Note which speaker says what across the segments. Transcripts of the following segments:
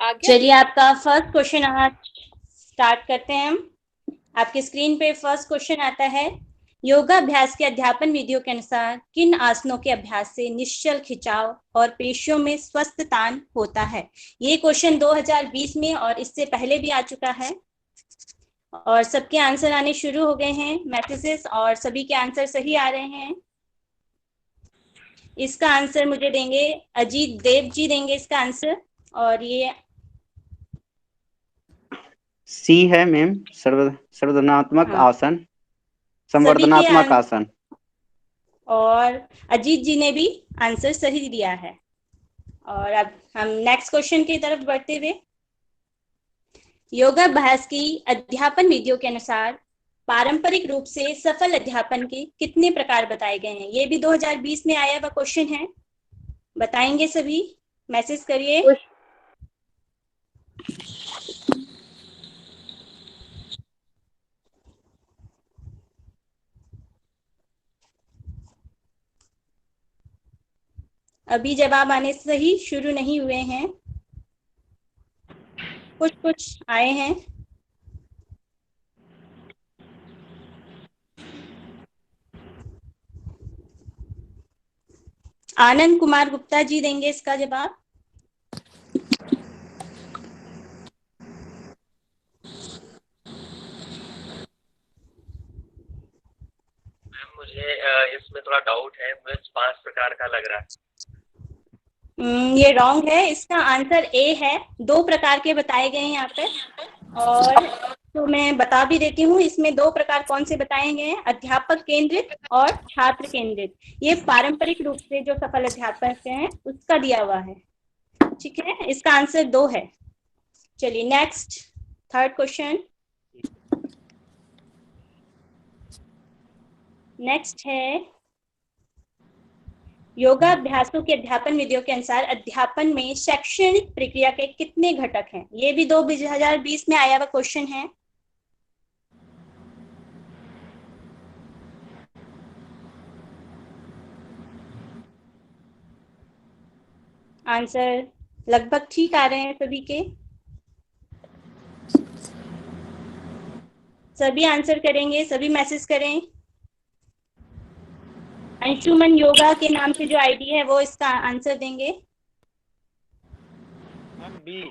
Speaker 1: आ गया।
Speaker 2: चलिए आपका फर्स्ट क्वेश्चन आज स्टार्ट करते हैं हम। आपकी स्क्रीन पे फर्स्ट क्वेश्चन आता है, योगाभ्यास के अध्यापन विधियों के अनुसार किन आसनों के अभ्यास से निश्चल खिंचाव और पेशियों में स्वस्थ तान होता है। ये क्वेश्चन 2020 में और इससे पहले भी आ चुका है और सबके आंसर आने शुरू हो गए हैं मैसेजेस, और सभी के आंसर सही आ रहे हैं। इसका आंसर मुझे देंगे अजीत देव जी, देंगे इसका आंसर। और ये
Speaker 3: सी है मैम, सर्वधनात्मक
Speaker 2: हाँ,
Speaker 3: आसन,
Speaker 2: सभी के
Speaker 3: संवर्धनात्मक आसन।
Speaker 2: और अजीत जी ने भी आंसर सही दिया है। और अब हम नेक्स्ट क्वेश्चन की तरफ बढ़ते हुए, योगाभ्यास की अध्यापन विधियों के अनुसार पारंपरिक रूप से सफल अध्यापन के कितने प्रकार बताए गए हैं। ये भी 2020 में आया हुआ क्वेश्चन है, बताएंगे सभी, मैसेज करिए। अभी जवाब आने सही शुरू नहीं हुए हैं, कुछ कुछ आए हैं। आनंद कुमार गुप्ता जी देंगे इसका जवाब।
Speaker 4: मुझे इसमें थोड़ा डाउट है, मुझे 5 प्रकार का लग रहा है।
Speaker 2: ये रॉन्ग है, इसका आंसर ए है। 2 प्रकार के बताए गए हैं यहाँ पे, और तो मैं बता भी देती हूँ इसमें 2 प्रकार कौन से बताए गए हैं, अध्यापक केंद्रित और छात्र केंद्रित। ये पारंपरिक रूप से जो सफल अध्यापक हैं उसका दिया हुआ है। ठीक है, इसका आंसर 2 है। चलिए नेक्स्ट, थर्ड क्वेश्चन। नेक्स्ट है, योगाभ्यासों के अध्यापन विधियों के अनुसार अध्यापन में शैक्षणिक प्रक्रिया के कितने घटक हैं। ये भी 2020 में आया हुआ क्वेश्चन है। आंसर लगभग ठीक आ रहे हैं सभी के, सभी आंसर करेंगे, सभी मैसेज करें। अंशुमन योगा के नाम से जो आईडी है वो इसका आंसर देंगे।
Speaker 5: बी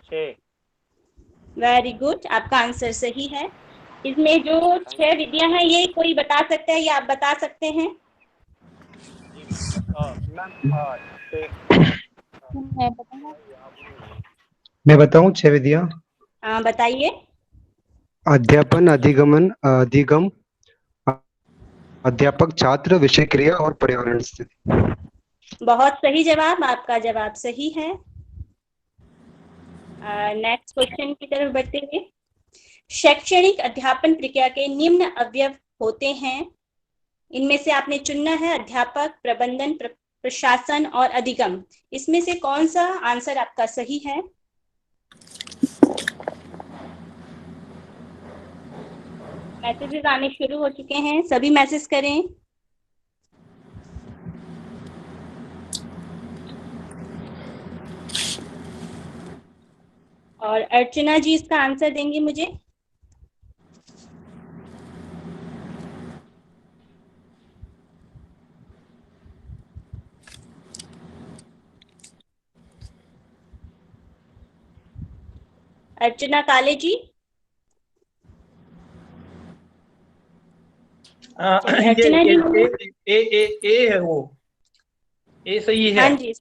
Speaker 5: 6।
Speaker 2: वेरी गुड, आपका आंसर सही है। इसमें जो 6 विधियां हैं ये कोई बता सकता है या आप बता सकते हैं?
Speaker 6: मैं बताऊं 6 विधियां?
Speaker 2: हाँ बताइए।
Speaker 6: अध्यापन, अधिगमन, अधिगम, अध्यापक, छात्र, विषय क्रिया और पर्यावरण स्थिति।
Speaker 2: बहुत सही जवाब, आपका जवाब सही है। नेक्स्ट क्वेश्चन की तरफ बढ़ते हुए, शैक्षणिक अध्यापन प्रक्रिया के निम्न अवयव होते हैं। इनमें से आपने चुनना है अध्यापक, प्रबंधन, प्रशासन और अधिगम। इसमें से कौन सा आंसर आपका सही है? मैसेजेस आने शुरू हो चुके हैं, सभी मैसेज करें। और अर्चना जी इसका आंसर देंगे मुझे। अर्चना काले जी। अर्चना जी
Speaker 5: ए है वो, ए सही है।
Speaker 2: हाँ जी,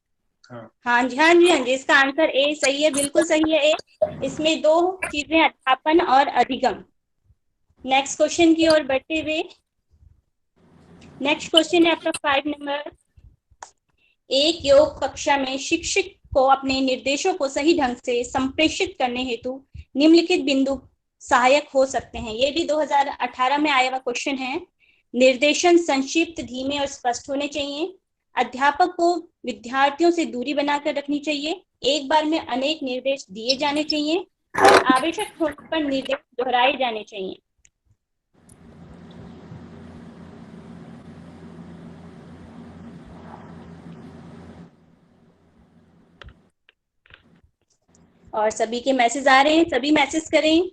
Speaker 2: हाँ जी, हाँ जी, हाँ जी, इसका आंसर ए सही है, बिल्कुल सही है ए। इसमें 2 चीजें, अध्यापन और अधिगम। नेक्स्ट क्वेश्चन की ओर बढ़ते हुए, नेक्स्ट क्वेश्चन है आपका 5 नंबर। एक योग कक्षा में शिक्षक को अपने निर्देशों को सही ढंग से संप्रेषित करने हेतु निम्नलिखित बिंदु सहायक हो सकते हैं। ये भी 2018 में आया हुआ क्वेश्चन है। निर्देशन संक्षिप्त, धीमे और स्पष्ट होने चाहिए। अध्यापक को विद्यार्थियों से दूरी बनाकर रखनी चाहिए। एक बार में अनेक निर्देश दिए जाने चाहिए और आवश्यक होने पर निर्देश दोहराए जाने चाहिए। और सभी के मैसेज आ रहे हैं, सभी मैसेज करें।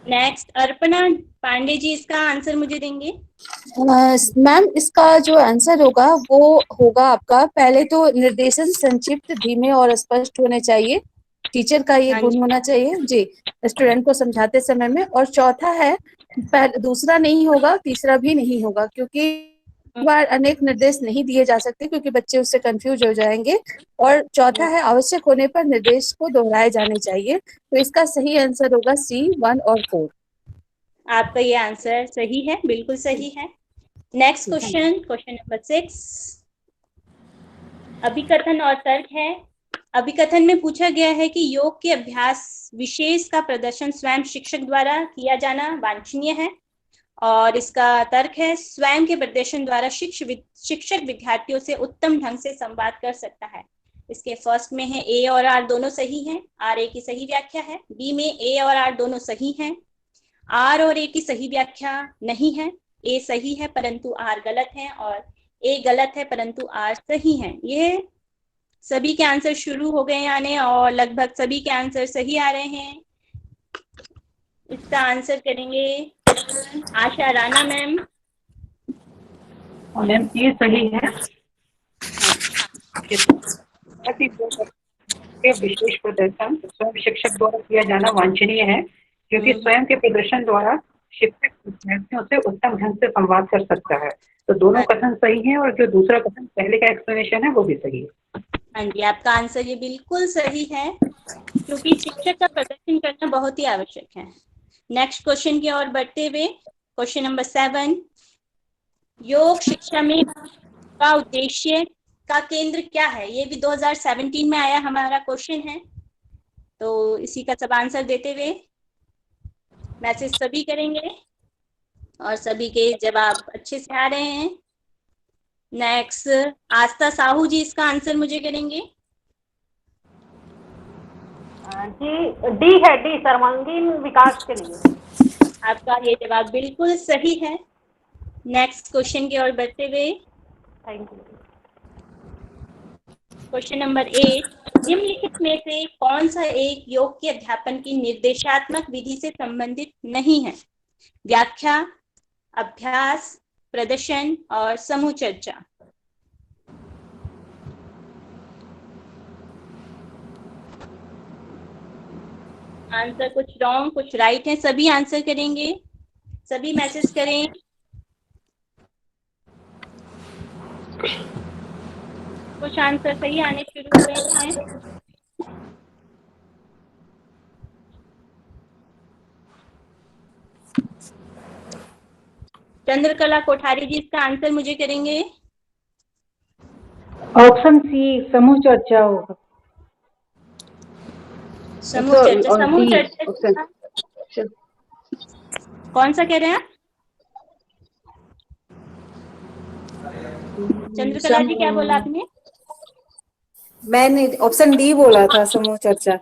Speaker 2: नेक्स्ट अर्पणा पांडे जी इसका आंसर मुझे देंगे।
Speaker 1: मैम इसका जो आंसर होगा वो होगा आपका, पहले तो निर्देशन संक्षिप्त, धीमे और स्पष्ट होने चाहिए। टीचर का ये
Speaker 2: हाँ
Speaker 1: गुण
Speaker 2: जी।
Speaker 1: होना चाहिए जी स्टूडेंट को समझाते समय में। और चौथा है, दूसरा नहीं होगा, तीसरा भी नहीं होगा, क्योंकि बार अनेक निर्देश नहीं दिए जा सकते क्योंकि बच्चे उससे कंफ्यूज हो जाएंगे। और चौथा है, आवश्यक होने पर निर्देश को दोहराए जाने चाहिए। तो इसका सही आंसर होगा C 1 और 4।
Speaker 2: आपका ये आंसर सही है, बिल्कुल सही है। नेक्स्ट क्वेश्चन, क्वेश्चन नंबर 6, अभिकथन और तर्क है। अभिकथन में पूछा गया है कि योग के अभ्यास विशेष का प्रदर्शन स्वयं शिक्षक द्वारा किया जाना वांछनीय है। और इसका तर्क है, स्वयं के प्रदर्शन द्वारा शिक्षक विद्यार्थियों से उत्तम ढंग से संवाद कर सकता है। इसके फर्स्ट में है ए और आर दोनों सही हैं, आर ए की सही व्याख्या है। बी में ए और आर दोनों सही हैं, आर और ए की सही व्याख्या नहीं है। ए सही है परंतु आर गलत है, और ए गलत है परंतु आर सही है। ये सभी के आंसर शुरू हो गए आने और लगभग सभी के आंसर सही आ रहे हैं। इसका आंसर करेंगे आशा राणा मैम।
Speaker 7: मैम ये सही है। विशेष प्रदर्शन स्वयं शिक्षक द्वारा किया जाना वांछनीय है, क्योंकि स्वयं के प्रदर्शन द्वारा शिक्षक विद्यार्थियों से उत्तम ढंग से संवाद कर सकता है। तो दोनों कथन सही हैं और जो दूसरा कथन पहले का एक्सप्लेनेशन है वो भी सही है।
Speaker 2: हाँ जी, आपका आंसर ये बिल्कुल सही है, क्योंकि शिक्षक का प्रदर्शन करना बहुत ही आवश्यक है। नेक्स्ट क्वेश्चन की ओर बढ़ते हुए, क्वेश्चन नंबर 7, योग शिक्षा में का उद्देश्य का केंद्र क्या है? ये भी 2017 में आया हमारा क्वेश्चन है। तो इसी का सब आंसर देते हुए मैसेज सभी करेंगे और सभी के जवाब अच्छे से आ रहे हैं। नेक्स्ट आस्था साहू जी इसका आंसर मुझे करेंगे।
Speaker 8: जी डी है, डी सर्वांगीण विकास के लिए।
Speaker 2: आपका ये जवाब बिल्कुल सही है। नेक्स्ट क्वेश्चन की ओर बढ़ते हुए,
Speaker 8: थैंक यू।
Speaker 2: क्वेश्चन नंबर 8, निम्नलिखित में से कौन सा एक योग के अध्यापन की निर्देशात्मक विधि से संबंधित नहीं है? व्याख्या, अभ्यास, प्रदर्शन और समूह चर्चा। आंसर कुछ रॉन्ग कुछ राइट है, सभी आंसर करेंगे, सभी मैसेज करें। कुछ आंसर सही आने शुरू हो गए हैं। चंद्रकला कोठारी जी इसका आंसर मुझे करेंगे।
Speaker 7: ऑप्शन सी समूह चर्चा होगा।
Speaker 2: समूह चर्चा, समूह चर्चा कौन सा कह रहे हैं आप? चंद्रकला जी क्या बोला आपने?
Speaker 1: मैंने ऑप्शन डी बोला था, समूह चर्चा।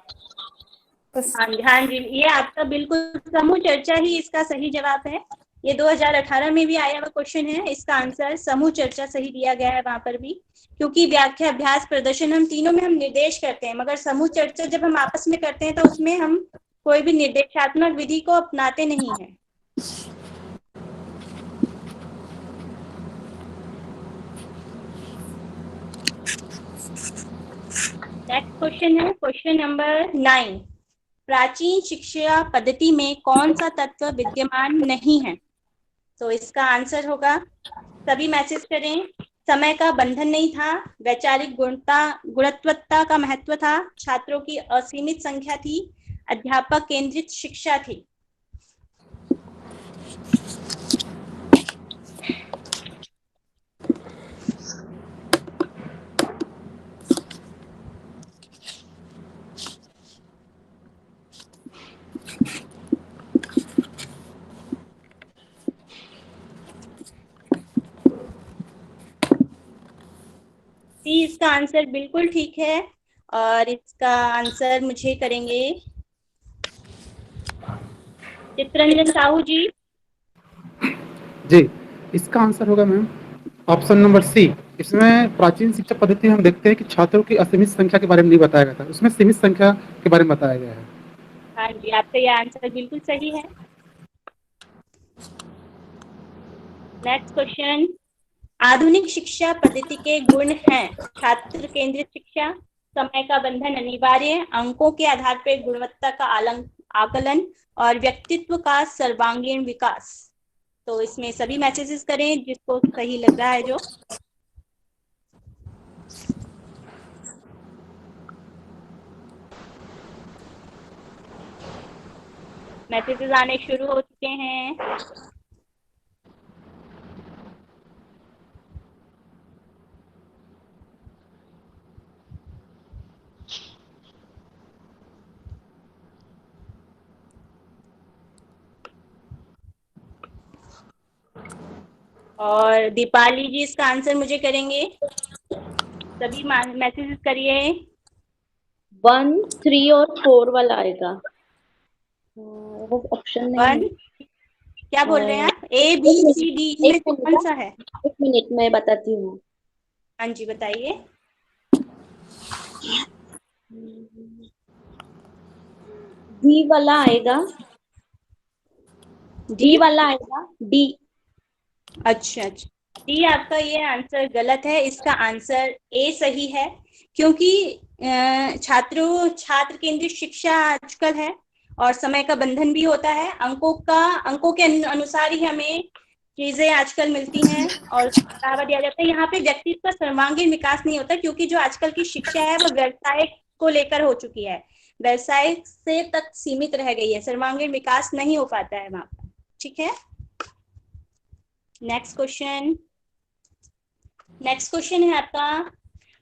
Speaker 2: हाँ जी, हाँ जी, ये आपका बिल्कुल समूह चर्चा ही इसका सही जवाब है। ये 2018 में भी आया हुआ क्वेश्चन है। इसका आंसर समूह चर्चा सही दिया गया है वहां पर भी, क्योंकि व्याख्या, अभ्यास, प्रदर्शन हम तीनों में हम निर्देश करते हैं, मगर समूह चर्चा जब हम आपस में करते हैं तो उसमें हम कोई भी निर्देशात्मक विधि को अपनाते नहीं है। नेक्स्ट क्वेश्चन है क्वेश्चन नंबर 9, प्राचीन शिक्षा पद्धति में कौन सा तत्व विद्यमान नहीं है? तो इसका आंसर होगा, सभी मैसेज करें, समय का बंधन नहीं था, वैचारिक गुणवत्ता का महत्व था, छात्रों की असीमित संख्या थी, अध्यापक केंद्रित शिक्षा थी। सी इसका आंसर बिल्कुल ठीक है, और इसका आंसर मुझे करेंगे चित्रंजन साहू जी।
Speaker 9: जी, इसका आंसर होगा मैम ऑप्शन नंबर सी, इसमें प्राचीन शिक्षा पद्धति में हम देखते हैं कि छात्रों की असीमित संख्या के बारे में नहीं बताया गया था, उसमें सीमित संख्या के बारे में बताया गया है।
Speaker 2: हाँ जी, आपका यह आंसर बिल्कुल सही है। नेक्स्ट क्वेश्चन, आधुनिक शिक्षा पद्धति के गुण हैं छात्र केंद्रित शिक्षा, समय का बंधन अनिवार्य, अंकों के आधार पर गुणवत्ता का आकलन और व्यक्तित्व का सर्वांगीण विकास। तो इसमें सभी मैसेजेस करें जिसको सही लग रहा है जो। मैसेजेस आने शुरू हो चुके हैं। और दीपाली जी इसका आंसर मुझे करेंगे। सभी मैसेजेस करिए।
Speaker 10: 1, 3 और 4 वाला आएगा। वो ऑप्शन नहीं है।
Speaker 2: 1 क्या बोल रहे हैं आप? A B C D इनमें से कौन सा है?
Speaker 10: एक मिनट मैं बताती हूँ।
Speaker 2: हाँ जी बताइए।
Speaker 10: डी वाला आएगा। डी वाला आएगा। डी।
Speaker 2: अच्छा, डी आपका ये आंसर गलत है। इसका आंसर ए सही है, क्योंकि छात्र केंद्रित शिक्षा आजकल है और समय का बंधन भी होता है। अंकों के अनुसार ही हमें चीजें आजकल मिलती हैं और बढ़ावा दिया जाता है। यहाँ पे व्यक्तित्व का सर्वांगीण विकास नहीं होता, क्योंकि जो आजकल की शिक्षा है वो व्यवसाय को लेकर हो चुकी है, व्यवसाय से तक सीमित रह गई है, सर्वांगीण विकास नहीं हो पाता है वहां पर। ठीक है, नेक्स्ट क्वेश्चन है आपका,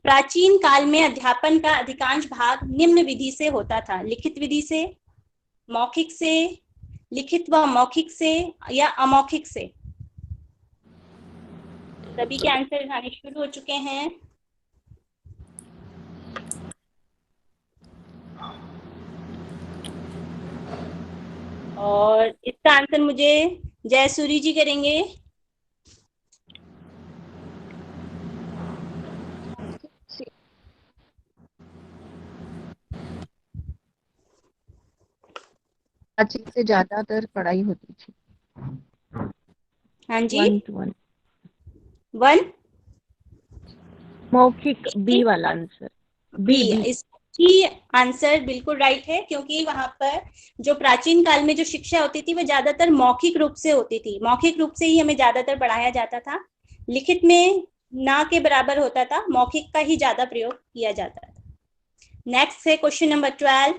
Speaker 2: प्राचीन काल में अध्यापन का अधिकांश भाग निम्न विधि से होता था, लिखित विधि से, मौखिक से, लिखित व मौखिक से या अमौखिक से। सभी के आंसर आने शुरू हो चुके हैं। और इसका आंसर मुझे जयसूरी जी करेंगे।
Speaker 11: प्राचीन से ज्यादातर पढ़ाई होती थी।
Speaker 2: हाँ जी,
Speaker 11: 1 to 1
Speaker 2: 1
Speaker 11: मौखिक। बी वाला आंसर। बी।
Speaker 2: इसकी आंसर बिल्कुल राइट है, क्योंकि वहां पर जो प्राचीन काल में जो शिक्षा होती थी वो ज्यादातर मौखिक रूप से होती थी। मौखिक रूप से ही हमें ज्यादातर पढ़ाया जाता था, लिखित में ना के बराबर होता था, मौखिक का ही ज्यादा प्रयोग किया जाता था। नेक्स्ट है क्वेश्चन नंबर 12,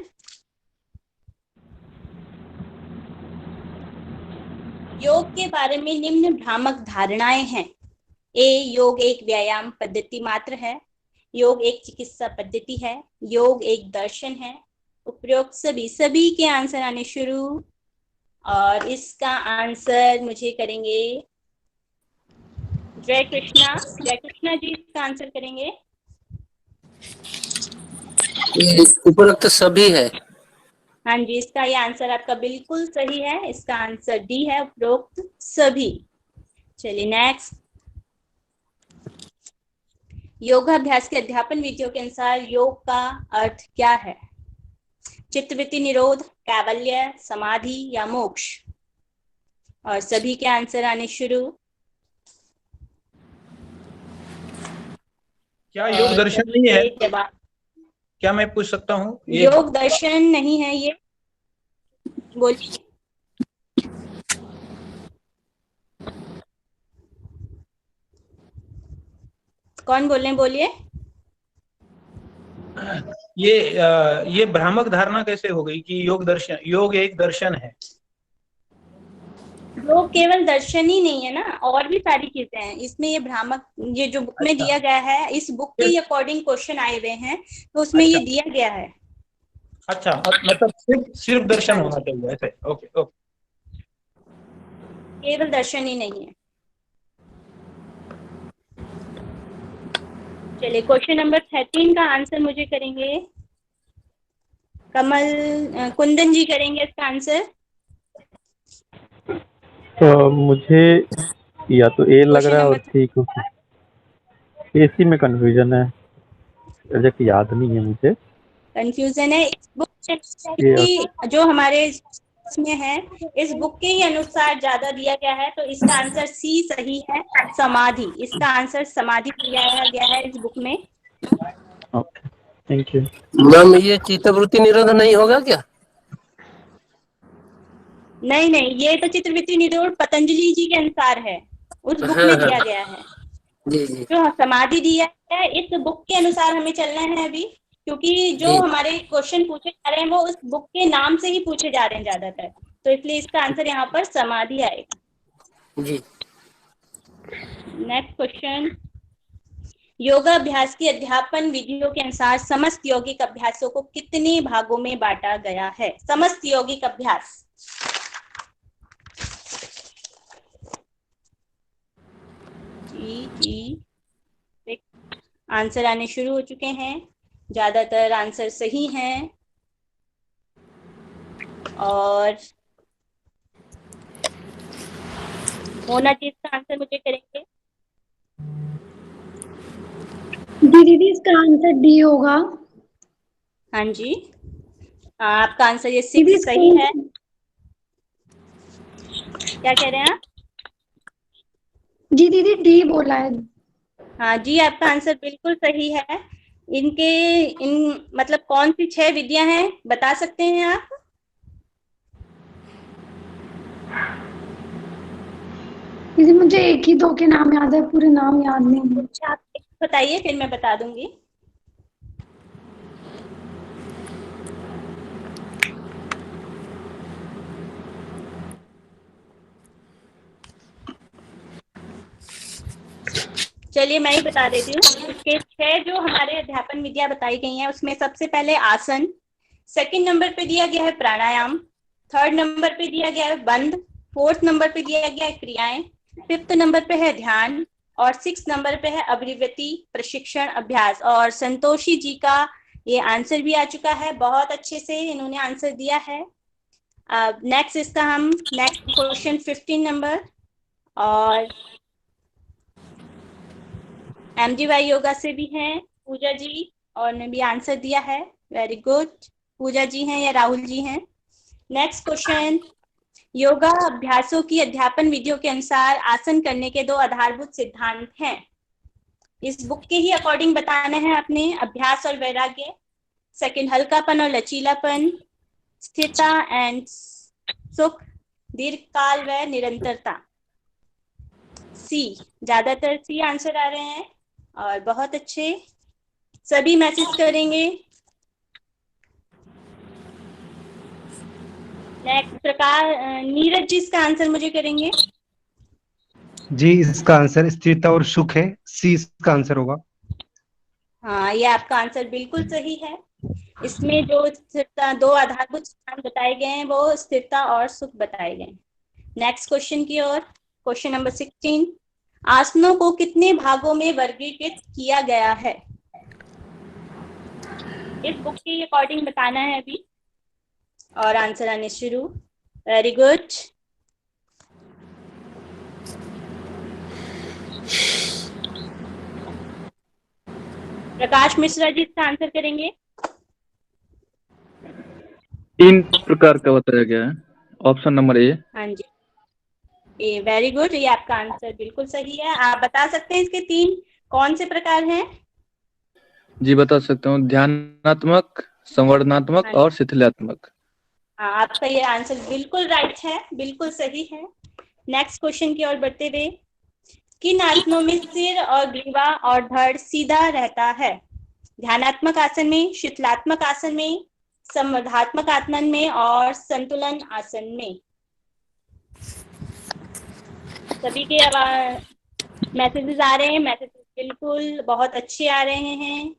Speaker 2: योग के बारे में निम्न भ्रामक धारणाएं हैं। ए, योग एक व्यायाम पद्धति मात्र है, योग एक चिकित्सा पद्धति है, योग एक दर्शन है। उपरोक्त सभी के आंसर आने शुरू, और इसका आंसर मुझे करेंगे जय कृष्णा जी इसका आंसर करेंगे।
Speaker 12: उपरोक्त सभी है।
Speaker 2: हाँ जी, इसका ये आंसर आपका बिल्कुल सही है। इसका आंसर डी है, उपरोक्त सभी। चलिए नेक्स्ट, योगाभ्यास के अध्यापन विधियों के अनुसार योग का अर्थ क्या है? चित्तवृत्ति निरोध, कैवल्य, समाधि या मोक्ष। और सभी के आंसर आने शुरू।
Speaker 5: क्या योग दर्शन नहीं है? क्या मैं पूछ सकता हूँ?
Speaker 2: योग दर्शन नहीं है ये, बोलिए। कौन बोल रहे हैं, बोलिए।
Speaker 5: ये भ्रामक धारणा कैसे हो गई कि योग एक दर्शन है?
Speaker 2: योग केवल दर्शन ही नहीं है ना, और भी सारी चीजें हैं इसमें। ये भ्रामक, ये जो बुक में दिया गया है, इस बुक के अकॉर्डिंग क्वेश्चन आए हुए हैं, तो उसमें ये दिया गया है।
Speaker 5: अच्छा, मतलब सिर्फ दर्शन होना चाहिए ऐसे? ओके ओके,
Speaker 2: केवल दर्शन ही नहीं है। चलिए क्वेश्चन नंबर 13 का आंसर मुझे करेंगे कुंदन जी करेंगे इसका आंसर।
Speaker 13: तो मुझे या तो ए लग रहा है और सी, इसी में कंफ्यूजन है, एग्जैक्ट याद नहीं है मुझे।
Speaker 2: कंफ्यूजन है इस बुक
Speaker 13: ये
Speaker 2: की जो हमारे इसमें है, इस बुक के ही अनुसार ज्यादा दिया गया है, तो इसका आंसर सी सही है, समाधि। इसका आंसर समाधि दिया गया है इस बुक में।
Speaker 13: Okay, thank you
Speaker 12: ma'am. ये चित्तवृत्ति निरोध नहीं होगा क्या?
Speaker 2: नहीं नहीं, ये तो चित्रवृत्ति निरोध पतंजलि जी के अनुसार है, उस बुक
Speaker 12: हाँ,
Speaker 2: में
Speaker 12: हाँ।
Speaker 2: दिया गया है।
Speaker 12: जी जी
Speaker 2: जो समाधि दिया है इस बुक के अनुसार हमें चलना है अभी, क्योंकि जो
Speaker 12: जी।
Speaker 2: हमारे क्वेश्चन पूछे जा रहे हैं वो उस बुक के नाम से ही पूछे जा रहे हैं ज्यादातर, तो इसलिए इसका आंसर यहाँ पर समाधि आएगा।
Speaker 12: जी।
Speaker 2: नेक्स्ट क्वेश्चन, योगाभ्यास की अध्यापन विधियों के अनुसार समस्त यौगिक अभ्यासों को कितने भागों में बांटा गया है? समस्त यौगिक अभ्यास। जी आंसर आने शुरू हो चुके हैं, ज्यादातर आंसर सही हैं, और मोना जी इसका आंसर मुझे करेंगे।
Speaker 14: दीदी इसका आंसर डी होगा।
Speaker 2: हाँ जी, आपका आंसर ये 6 सही है। क्या कह रहे हैं आप?
Speaker 14: जी दीदी डी बोला है।
Speaker 2: हाँ जी, आपका आंसर बिल्कुल सही है। इन मतलब कौन सी 6 विधियां हैं बता सकते हैं आप?
Speaker 14: दीदी मुझे एक ही 2 के नाम याद है, पूरे नाम याद नहीं है।
Speaker 2: अच्छा, आप एक बताइए फिर मैं बता दूंगी। चलिए मैं ही बता देती हूँ। इसके 6 जो हमारे अध्यापन विधियां बताई गई हैं उसमें सबसे पहले आसन, सेकंड नंबर पे दिया गया है प्राणायाम, थर्ड नंबर पे दिया गया है बंद, फोर्थ नंबर पे दिया गया है क्रियाएं, फिफ्थ नंबर पे है ध्यान, और 6 नंबर पे है अभिव्यक्ति प्रशिक्षण अभ्यास। और संतोषी जी का ये आंसर भी आ चुका है, बहुत अच्छे से इन्होंने आंसर दिया है। अब नेक्स्ट इसका हम नेक्स्ट क्वेश्चन 15 नंबर, और MGY योगा से भी हैं पूजा जी, और ने भी आंसर दिया है, वेरी गुड। पूजा जी हैं या राहुल जी हैं? नेक्स्ट क्वेश्चन, योगा अभ्यासों की अध्यापन विधियों के अनुसार आसन करने के 2 आधारभूत सिद्धांत हैं। इस बुक के ही अकॉर्डिंग बताना है आपने, अभ्यास और वैराग्य, सेकंड हल्कापन और लचीलापन, स्थिरता एंड सुख, दीर्घकाल व निरंतरता। सी, ज्यादातर सी आंसर आ रहे हैं, और बहुत अच्छे, सभी मैसेज करेंगे। नेक्स्ट प्रकार नीरज जी इसका आंसर मुझे करेंगे।
Speaker 15: जी इसका आंसर स्थिरता और सुख है, सी इसका आंसर होगा।
Speaker 2: हाँ, ये आपका आंसर बिल्कुल सही है। इसमें जो स्थिरता 2 आधारभूत सिद्धांत बताए गए हैं वो स्थिरता और सुख बताए गए हैं। नेक्स्ट क्वेश्चन की ओर, क्वेश्चन नंबर 16, आसनों को कितने भागों में वर्गीकृत किया गया है? इस बुक के अकॉर्डिंग बताना है अभी, और आंसर आने शुरू। Very good. प्रकाश मिश्रा जी इसका आंसर करेंगे।
Speaker 16: 3 प्रकार का बताया गया है, ऑप्शन नंबर ए।
Speaker 2: हाँ जी, ए, वेरी गुड, ये आपका आंसर बिल्कुल सही है। आप बता सकते हैं इसके 3 कौन से प्रकार हैं?
Speaker 16: जी बता सकता हूँ, ध्यानात्मक, संवर्धनात्मक
Speaker 2: हाँ,
Speaker 16: और शिथिलात्मक।
Speaker 2: आपका ये आंसर बिल्कुल राइट है, बिल्कुल सही है। नेक्स्ट क्वेश्चन की ओर बढ़ते हुए, किन आसनों में सिर और ग्रीवा और धड़ सीधा रहता है? ध्यानात्मक आसन में, शिथिलात्मक आसन में, संवर्धनात्मक आसन में, और संतुलन आसन में। सभी के मैसेजेस आ रहे हैं, मैसेजेस बिल्कुल बहुत अच्छे आ रहे हैं,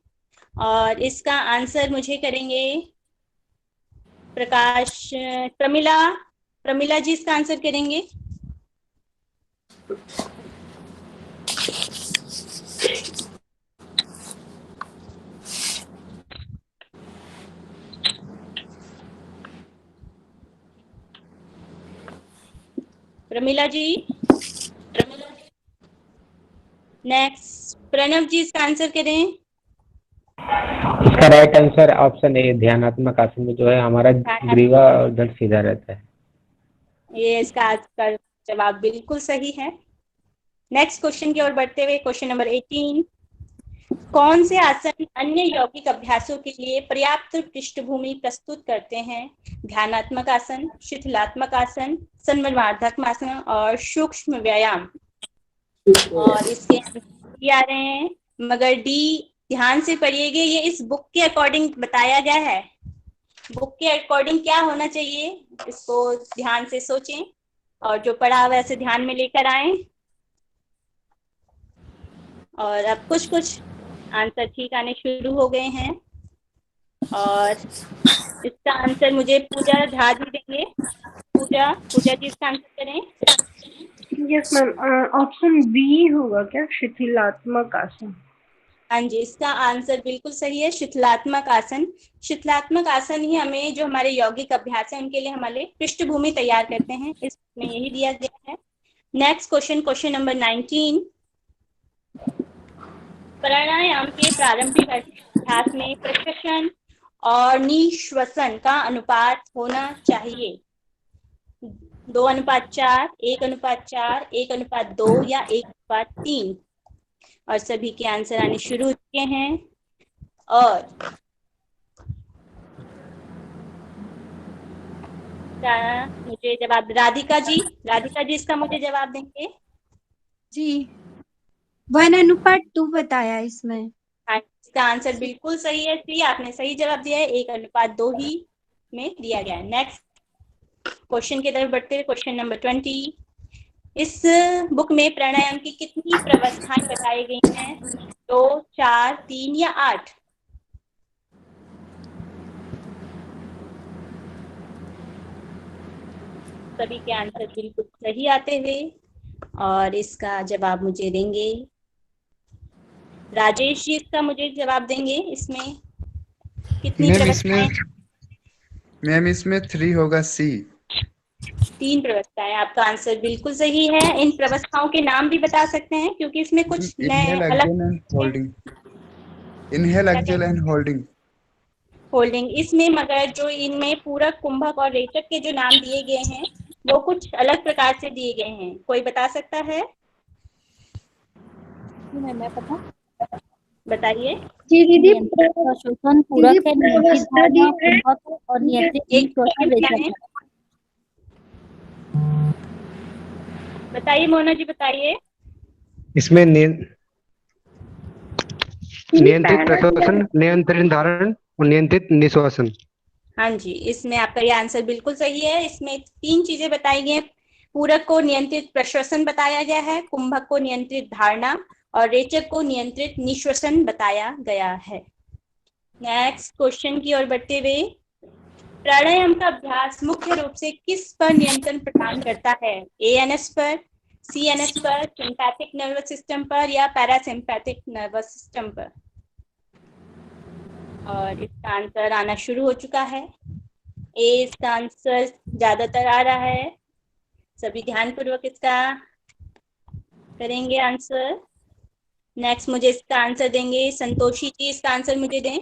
Speaker 2: और इसका आंसर मुझे करेंगे प्रकाश प्रमिला जी इसका आंसर करेंगे। प्रमिला जी। नेक्स्ट प्रणव जी इसका आंसर करें।
Speaker 17: इसका राइट आंसर ऑप्शन ए, ध्यानात्मक आसन में जो है हमारा ग्रीवा और दंड सीधा रहता है।
Speaker 2: ये इसका जवाब बिल्कुल सही है। नेक्स्ट क्वेश्चन की ओर बढ़ते हुए क्वेश्चन नंबर 18, कौन से आसन अन्य यौगिक अभ्यासों के लिए पर्याप्त पृष्ठभूमि प्रस्तुत करते हैं? ध्यानात्मक आसन, शिथिलात्मक आसन, संवर्धक आसन और सूक्ष्म व्यायाम। और इसके आंसर आ रहे हैं, मगर डी ध्यान से पढ़िएगा, ये इस बुक के अकॉर्डिंग बताया गया है। बुक के अकॉर्डिंग क्या होना चाहिए इसको ध्यान से सोचें और जो पढ़ा हुआ वैसे ध्यान में लेकर आए। और अब कुछ कुछ आंसर ठीक आने शुरू हो गए हैं और इसका आंसर मुझे पूजा झा जी देंगे। पूजा जी इसका आंसर करें।
Speaker 18: यस मैम, ऑप्शन बी होगा क्या, शिथिलात्मक आसन?
Speaker 2: हाँ जी, इसका आंसर बिल्कुल सही है, शिथिलात्मक आसन। शिथिलात्मक आसन ही हमें जो हमारे यौगिक अभ्यास है उनके लिए हमारे पृष्ठभूमि तैयार करते हैं, इसमें यही दिया गया है। नेक्स्ट क्वेश्चन नंबर 19, प्राणायाम के प्रारंभिक अभ्यास में प्रश्वसन और निश्वसन का अनुपात होना चाहिए 2:4, 1:4, 1:2 या 1:3। और सभी के आंसर आने शुरू हो चुके हैं। और मुझे जवाब राधिका जी इसका मुझे जवाब देंगे।
Speaker 19: जी 1:2 बताया इसमें।
Speaker 2: हाँ, इसका आंसर बिल्कुल सही है, सी आपने सही जवाब दिया है, 1:2 ही में दिया गया है। नेक्स्ट क्वेश्चन की तरफ बढ़ते हुए क्वेश्चन नंबर 20, इस बुक में प्राणायाम की कितनी व्यवस्थाएं बताई गई हैं? 2, 4, 3 या 8? सभी के आंसर बिल्कुल सही आते हुए और इसका जवाब मुझे देंगे राजेश जी, इसका मुझे जवाब देंगे। इसमें कितनी व्यवस्थाएं?
Speaker 20: मैम इसमें 3 होगा, सी।
Speaker 2: 3 व्यवस्थाएं, आपका आंसर बिल्कुल सही है। इन व्यवस्थाओं के नाम भी बता सकते हैं क्योंकि इसमें कुछ नए अलग
Speaker 20: इनहेल, एक्सेल एंड होल्डिंग।
Speaker 2: इसमें मगर जो इनमें पूरक, कुंभक और रेचक के जो नाम दिए गए हैं वो कुछ अलग प्रकार से दिए गए हैं। कोई बता सकता है?
Speaker 10: मैं पता
Speaker 2: बताइए।
Speaker 14: जी दीदी,
Speaker 10: श्वसन पूरक है, नियंत्रित धारणा, कुंभक और नियंत्रित श्वसन रेचक है।
Speaker 2: बताइए मोना जी, बताइए।
Speaker 6: इसमें नियंत्रित प्रश्वसन, नियंत्रित धारण और नियंत्रित निश्वासन।
Speaker 2: हाँ जी, इसमें आपका ये आंसर बिल्कुल सही है। इसमें 3 चीजें बताई गई हैं। पूरक को नियंत्रित प्रश्वसन बताया गया है, कुंभक को नियंत्रित धारणा और रेचक को नियंत्रित निश्वसन बताया गया है। नेक्स्ट क्वेश्चन की ओर बढ़ते हुए, प्राणायाम का अभ्यास मुख्य रूप से किस पर नियंत्रण प्रदान करता है? एएनएस पर, सीएनएस पर, सिंपैथिक नर्वस सिस्टम पर या पैरासिम्पैथिक नर्वस सिस्टम पर? और इसका आंसर आना शुरू हो चुका है। ए इसका आंसर ज्यादातर आ रहा है, सभी ध्यानपूर्वक इसका करेंगे आंसर। नेक्स्ट मुझे इसका आंसर देंगे संतोषी जी, इसका आंसर मुझे दें।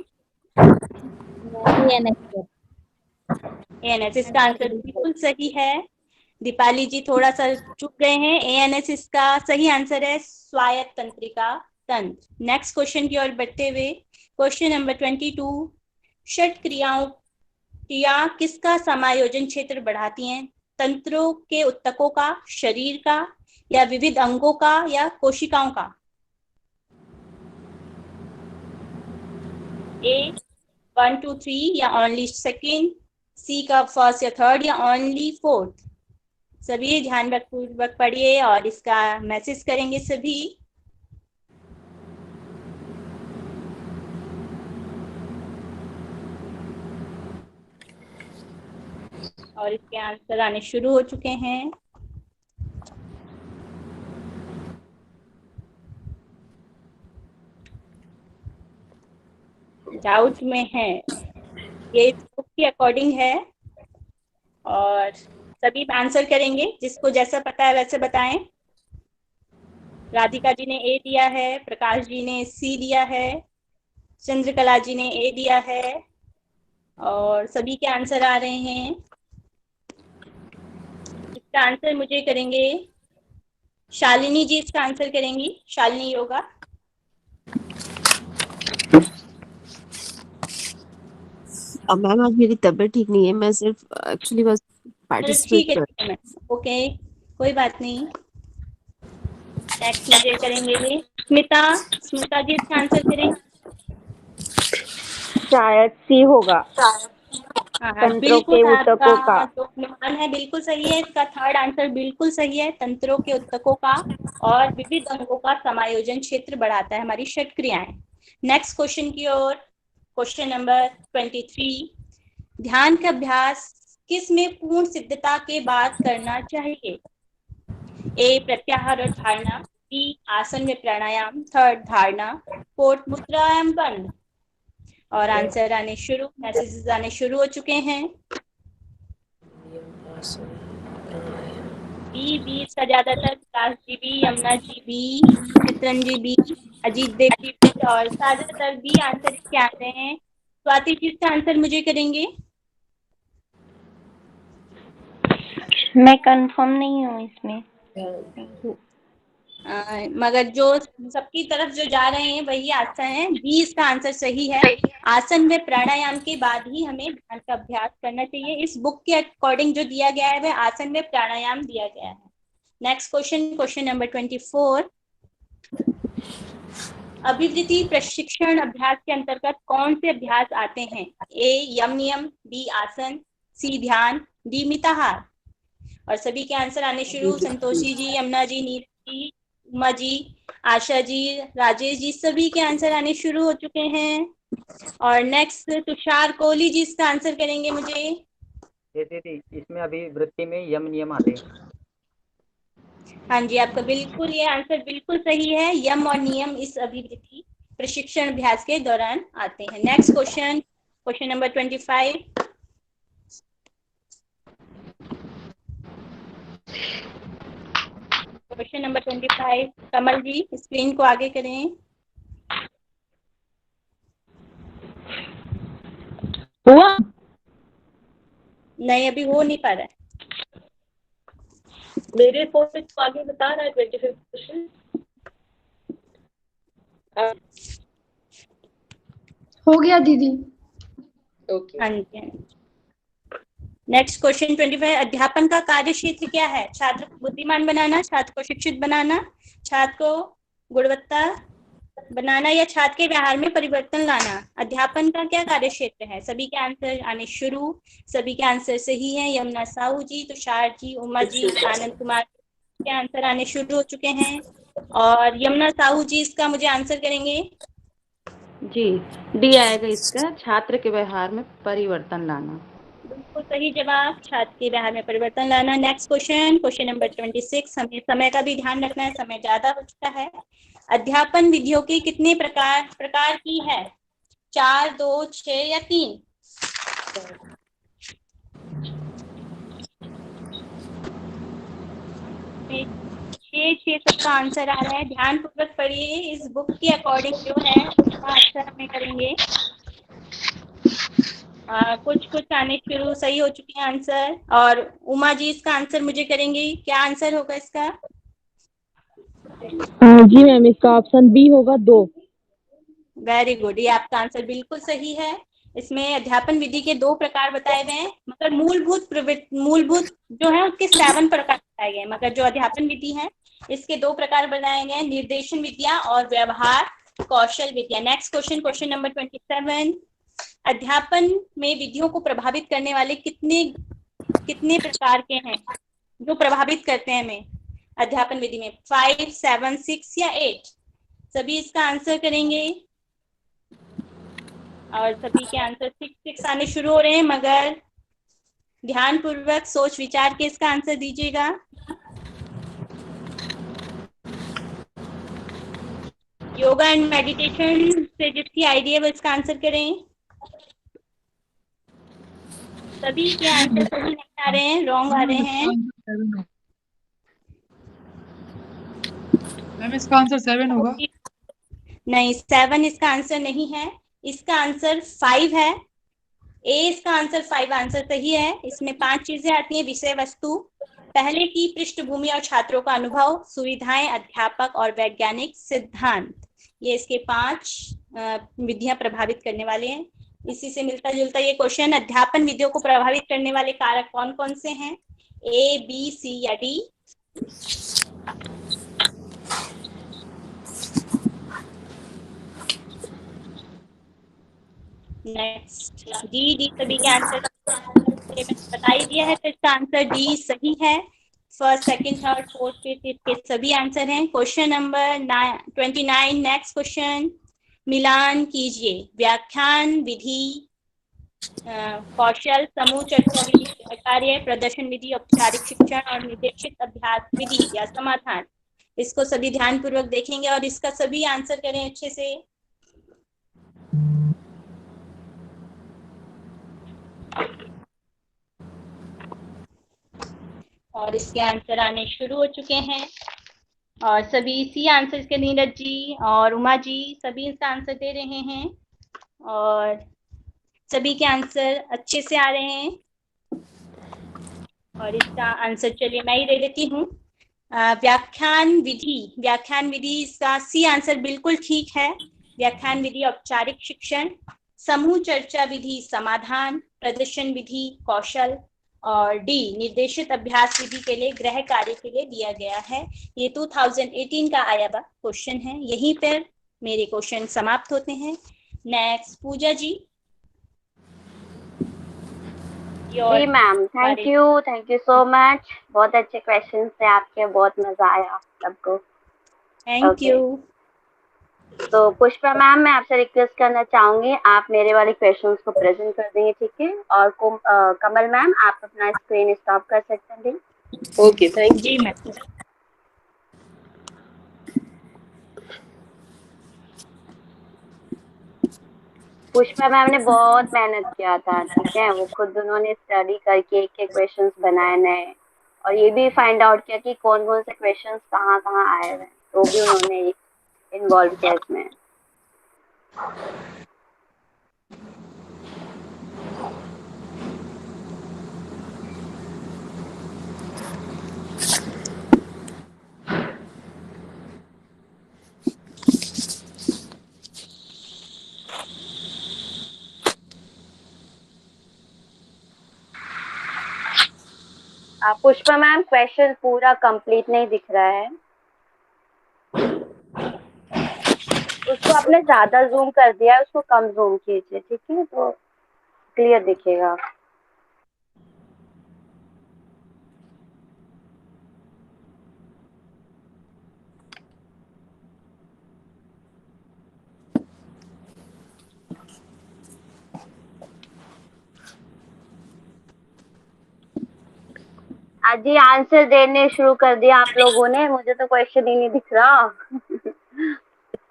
Speaker 2: एएनएस इसका आंसर बिल्कुल सही है। दीपाली जी थोड़ा सा चुप गए हैं। एएनएस इसका सही आंसर है, स्वायत्त तंत्रिका तंत्र। नेक्स्ट क्वेश्चन की ओर बढ़ते हुए क्वेश्चन नंबर 22, षट क्रिया किसका समायोजन क्षेत्र बढ़ाती हैं? तंत्रों के उत्तकों का, शरीर का या विविध अंगों का या कोशिकाओं का? ए 1, 2, 3 या ओनली सेकेंड, सी का फर्स्ट या थर्ड या ओनली फोर्थ? सभी ध्यान पूर्वक पढ़िए और इसका मैसेज करेंगे सभी। और इसके आंसर आने शुरू हो चुके हैं। डाउट में है, ये इस बुक के अकॉर्डिंग है और सभी आंसर करेंगे। जिसको जैसा पता है वैसे बताएं। राधिका जी ने ए दिया है, प्रकाश जी ने सी दिया है, चंद्रकला जी ने ए दिया है और सभी के आंसर आ रहे हैं। इसका आंसर मुझे करेंगे शालिनी जी, इसका आंसर करेंगी शालिनी योगा।
Speaker 21: मैम आज मेरी तबीयत ठीक नहीं है, मैं सिर्फ एक्चुअली बस
Speaker 2: ठीक
Speaker 21: पार्टिसिपेट
Speaker 2: है
Speaker 21: कर
Speaker 2: ठीक है मैम, ओके कोई बात नहीं। नेक्स्ट मुझे करेंगे स्मिता, स्मिता जी इसका आंसर करें।
Speaker 22: शायद सी होगा, तंत्रों
Speaker 2: बिल्कुल
Speaker 22: के ऊतकों का।
Speaker 2: आपका जो अनुमान है बिल्कुल सही है। इसका थर्ड आंसर बिल्कुल सही है, तंत्रों के ऊतकों का और विविध अंगों का समायोजन क्षेत्र बढ़ाता है हमारी षट क्रियाएं। नेक्स्ट क्वेश्चन की ओर, क्वेश्चन नंबर 23। ध्यान का अभ्यास किस में पूर्ण सिद्धता के बाद करना चाहिए? ए प्रत्याहार और धारणा, बी आसन में प्राणायाम, थर्ड धारणा, फोर्थ मुद्रा एवं बंद। और आंसर आने शुरू, मैसेजेस आने शुरू हो चुके हैं। बी इसका ज्यादातर, Prakash ji B, Yamuna ji B, Chitran ji B, Ajit Dev ji B और ज्यादातर बी आंसर इसके आते हैं। स्वाति जी इसका आंसर मुझे करेंगे।
Speaker 22: मैं कंफर्म नहीं हूँ इसमें,
Speaker 2: मगर जो सबकी तरफ जो जा रहे हैं वही आंसर है, बी इसका आंसर सही है। आसन में प्राणायाम के बाद ही हमें ध्यान का अभ्यास करना चाहिए। इस बुक के अकॉर्डिंग जो दिया गया है वह आसन में प्राणायाम दिया गया है। Next question, question number 24। अभिवृत्ति प्रशिक्षण अभ्यास के अंतर्गत कौन से अभ्यास आते हैं? ए यम नियम, बी आसन, सी ध्यान, डी मिताहार। और सभी के आंसर आने शुरू। संतोषी जी, यमुना जी, नीरज जी, उमा जी, आशा जी, राजेश जी, सभी के आंसर आने शुरू हो चुके हैं। और नेक्स्ट तुषार कोहली जी इसका आंसर करेंगे मुझे।
Speaker 23: दीदी इसमें अभी वृत्ति में यम नियम आते हैं।
Speaker 2: हाँ जी, आपका बिल्कुल ये आंसर बिल्कुल सही है। यम और नियम इस अभिवृत्ति प्रशिक्षण अभ्यास के दौरान आते हैं। Next question, question number 25। Question number 25, कमल जी स्क्रीन को आगे करें।
Speaker 22: हुआ?
Speaker 2: नहीं, अभी हो नहीं पा रहा है।
Speaker 24: मेरे फोन पे तो आगे बता रहा है 25 क्वेश्चन।
Speaker 14: हो गया दीदी।
Speaker 24: ओके,
Speaker 2: हाँ जी। Next question 25। अध्यापन का कार्य क्षेत्र क्या है? छात्र को बुद्धिमान बनाना, छात्र को शिक्षित बनाना, छात्र को गुणवत्ता बनाना या छात्र के व्यवहार में परिवर्तन लाना। अध्यापन का क्या कार्य क्षेत्र है? सभी के आंसर आने शुरू। सभी के आंसर सही हैं। यमुना साहू जी, तुषार जी, उमा जी, आनंद कुमार के आंसर आने शुरू हो चुके हैं। और यमुना साहू जी इसका मुझे आंसर करेंगे।
Speaker 11: जी, डी आएगा इसका, छात्र के व्यवहार में परिवर्तन लाना।
Speaker 2: बिल्कुल सही जवाब, छात्र के व्यवहार में परिवर्तन लाना। Next question, question number 26। हमें समय का भी ध्यान रखना है, समय ज्यादा हो चुका है। अध्यापन विधियों के कितने प्रकार की है? 4, 2, 6 या 3? छह सबका आंसर आ रहा है। ध्यान पूर्वक पढ़िए, इस बुक के अकॉर्डिंग जो है उसका आंसर हमें करेंगे। कुछ आने शुरू, सही हो चुके हैं आंसर। और उमा जी इसका आंसर मुझे करेंगे। क्या आंसर होगा इसका?
Speaker 22: जी मैम, इसका ऑप्शन बी होगा 2।
Speaker 2: वेरी गुड, ये आपका आंसर बिल्कुल सही है। इसमें अध्यापन विधि के 2 प्रकार बताए गए हैं, मगर मूलभूत जो है उसके 7 प्रकार बताए गए, मगर जो अध्यापन विधि है इसके 2 प्रकार बनाए गए, निर्देशन विद्या और व्यवहार कौशल विद्या। Next question, question number 27। अध्यापन में विधियों को प्रभावित करने वाले कितने प्रकार के हैं जो प्रभावित करते हैं हमें अध्यापन विधि में? 5, 7, 6 या 8? सभी इसका आंसर करेंगे। और सभी के आंसर 6 आने शुरू हो रहे हैं, मगर ध्यान पूर्वक सोच विचार के इसका आंसर दीजिएगा। योगा एंड मेडिटेशन से जिसकी आइडिया है वो इसका आंसर करें। सभी के आंसर सही नहीं आ रहे हैं, रॉन्ग आ रहे हैं।
Speaker 3: मैम इसका आंसर 7 होगा।
Speaker 2: नहीं, 7 इसका आंसर नहीं है, इसका आंसर 5 है। ए इसका आंसर 5 आंसर सही है। इसमें 5 चीजें आती हैं: विषय वस्तु, पहले की पृष्ठभूमि और छात्रों का अनुभव, सुविधाएं, अध्यापक और वैज्ञानिक सिद्धांत। ये इसके 5 विधियां प्रभावित करने वाले हैं। इसी से मिलता जुलता ये क्वेश्चन, अध्यापन विधियों को प्रभावित करने वाले कारक कौन कौन से हैं? ए, बी, सी या डी? नेक्स्ट डी सभी के आंसर बता ही दिया है, तो इसका आंसर डी सही है। First, second, third, fourth, fifth इसके सभी आंसर हैं। Question number 29, next question. मिलान कीजिए व्याख्यान विधि, कौशल, समूह चर्चा विधि, कार्य, प्रदर्शन विधि, औपचारिक शिक्षण और निर्देशित अभ्यास विधि या समाधान। इसको सभी ध्यान पूर्वक देखेंगे और इसका सभी आंसर करें अच्छे से। और इसके आंसर आने शुरू हो चुके हैं और सभी इसी आंसर के, नीरज जी और उमा जी सभी इसका आंसर दे रहे हैं और सभी के आंसर अच्छे से आ रहे हैं। और इसका आंसर चलिए मैं ही दे देती हूँ। व्याख्यान विधि इसका सी आंसर बिल्कुल ठीक है। व्याख्यान विधि औपचारिक शिक्षण, समूह चर्चा विधि समाधान, प्रदर्शन विधि कौशल और डी निर्देशित अभ्यास विधि के लिए गृह कार्य के लिए दिया गया है। ये 2018 का आया हुआ क्वेश्चन है। यहीं पर मेरे क्वेश्चन समाप्त होते हैं। नेक्स्ट पूजा जी।
Speaker 10: जी ma'am, thank you so much. बहुत अच्छे क्वेश्चन थे आपके, बहुत मजा आया सबको।
Speaker 2: Thank you.
Speaker 10: तो पुष्पा मैम, मैं आपसे रिक्वेस्ट करना चाहूंगी, आप मेरे वाले क्वेश्चंस को प्रेजेंट कर देंगे, ठीक है? और कमल मैम, आप अपना स्क्रीन स्टॉप कर सकते हैं।
Speaker 12: Okay, thank
Speaker 2: you ma'am.
Speaker 10: Pushpa ma'am ने बहुत मेहनत किया था, ठीक है? वो खुद उन्होंने स्टडी करके एक क्वेश्चंस बनाए नए, और ये भी फाइंड आउट किया कि कौन कौन से क्वेश्चंस कहाँ कहाँ आए हैं, तो भी उन्होंने इन्वॉल्व किया इसमें। पुष्पा मैम, क्वेश्चन पूरा कंप्लीट नहीं दिख रहा है, उसको आपने ज्यादा जूम कर दिया है, उसको कम जूम कीजिए, ठीक है? तो क्लियर दिखेगा। आज ही आंसर देने शुरू कर दिया आप लोगों ने, मुझे तो क्वेश्चन ही नहीं दिख रहा।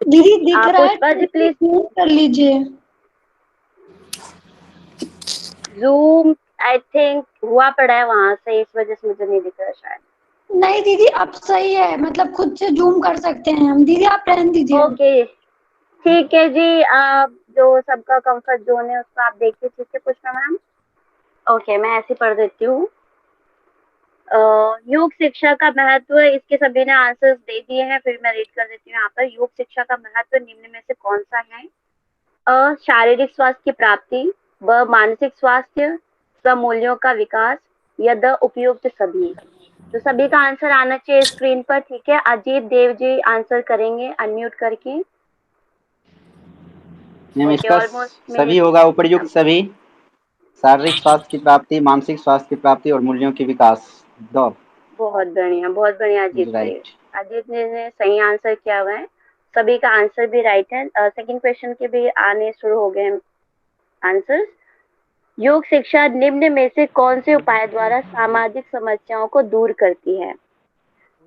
Speaker 14: दीदी दिख रहा है,
Speaker 10: पुष्पा जी प्लीज
Speaker 14: जूम कर लीजिए।
Speaker 10: जूम आई थिंक हुआ पड़ा है वहां से, इस वजह से मुझे नहीं दिख रहा शायद।
Speaker 14: नहीं दीदी, अब सही है, मतलब खुद से जूम कर सकते हैं हम। दीदी आप रहने दीजिए।
Speaker 10: ओके ठीक है जी, आप जो सबका कंफर्ट जोन है उसको आप देखिए, ठीक है पुष्पा मैम? ओके, मैं ऐसे पढ़ देती हूँ। योग शिक्षा का महत्व, इसके सभी ने आंसर्स दे दिए हैं, फिर मैं रीड कर देती हूँ यहाँ पर। योग शिक्षा का महत्व निम्न में से कौन सा है? अ शारीरिक स्वास्थ्य की प्राप्ति, ब मानसिक स्वास्थ्य, स मूल्यों का विकास, या द उपयुक्त सभी। तो सभी का आंसर आना चाहिए स्क्रीन पर, ठीक है? अजीत देव जी आंसर करेंगे अनम्यूट करके।
Speaker 4: इसका सभी होगा, उपयुक्त सभी, शारीरिक स्वास्थ्य की प्राप्ति, मानसिक स्वास्थ्य की प्राप्ति और मूल्यों के विकास।
Speaker 10: बहुत बढ़िया अजीत जी। अजीत ने सही आंसर किया हुआ है, सभी का आंसर भी राइट है। सेकंड क्वेश्चन के भी आने शुरू हो गए आंसर। योग शिक्षा निम्न में से कौन से उपाय द्वारा सामाजिक समस्याओं को दूर करती है?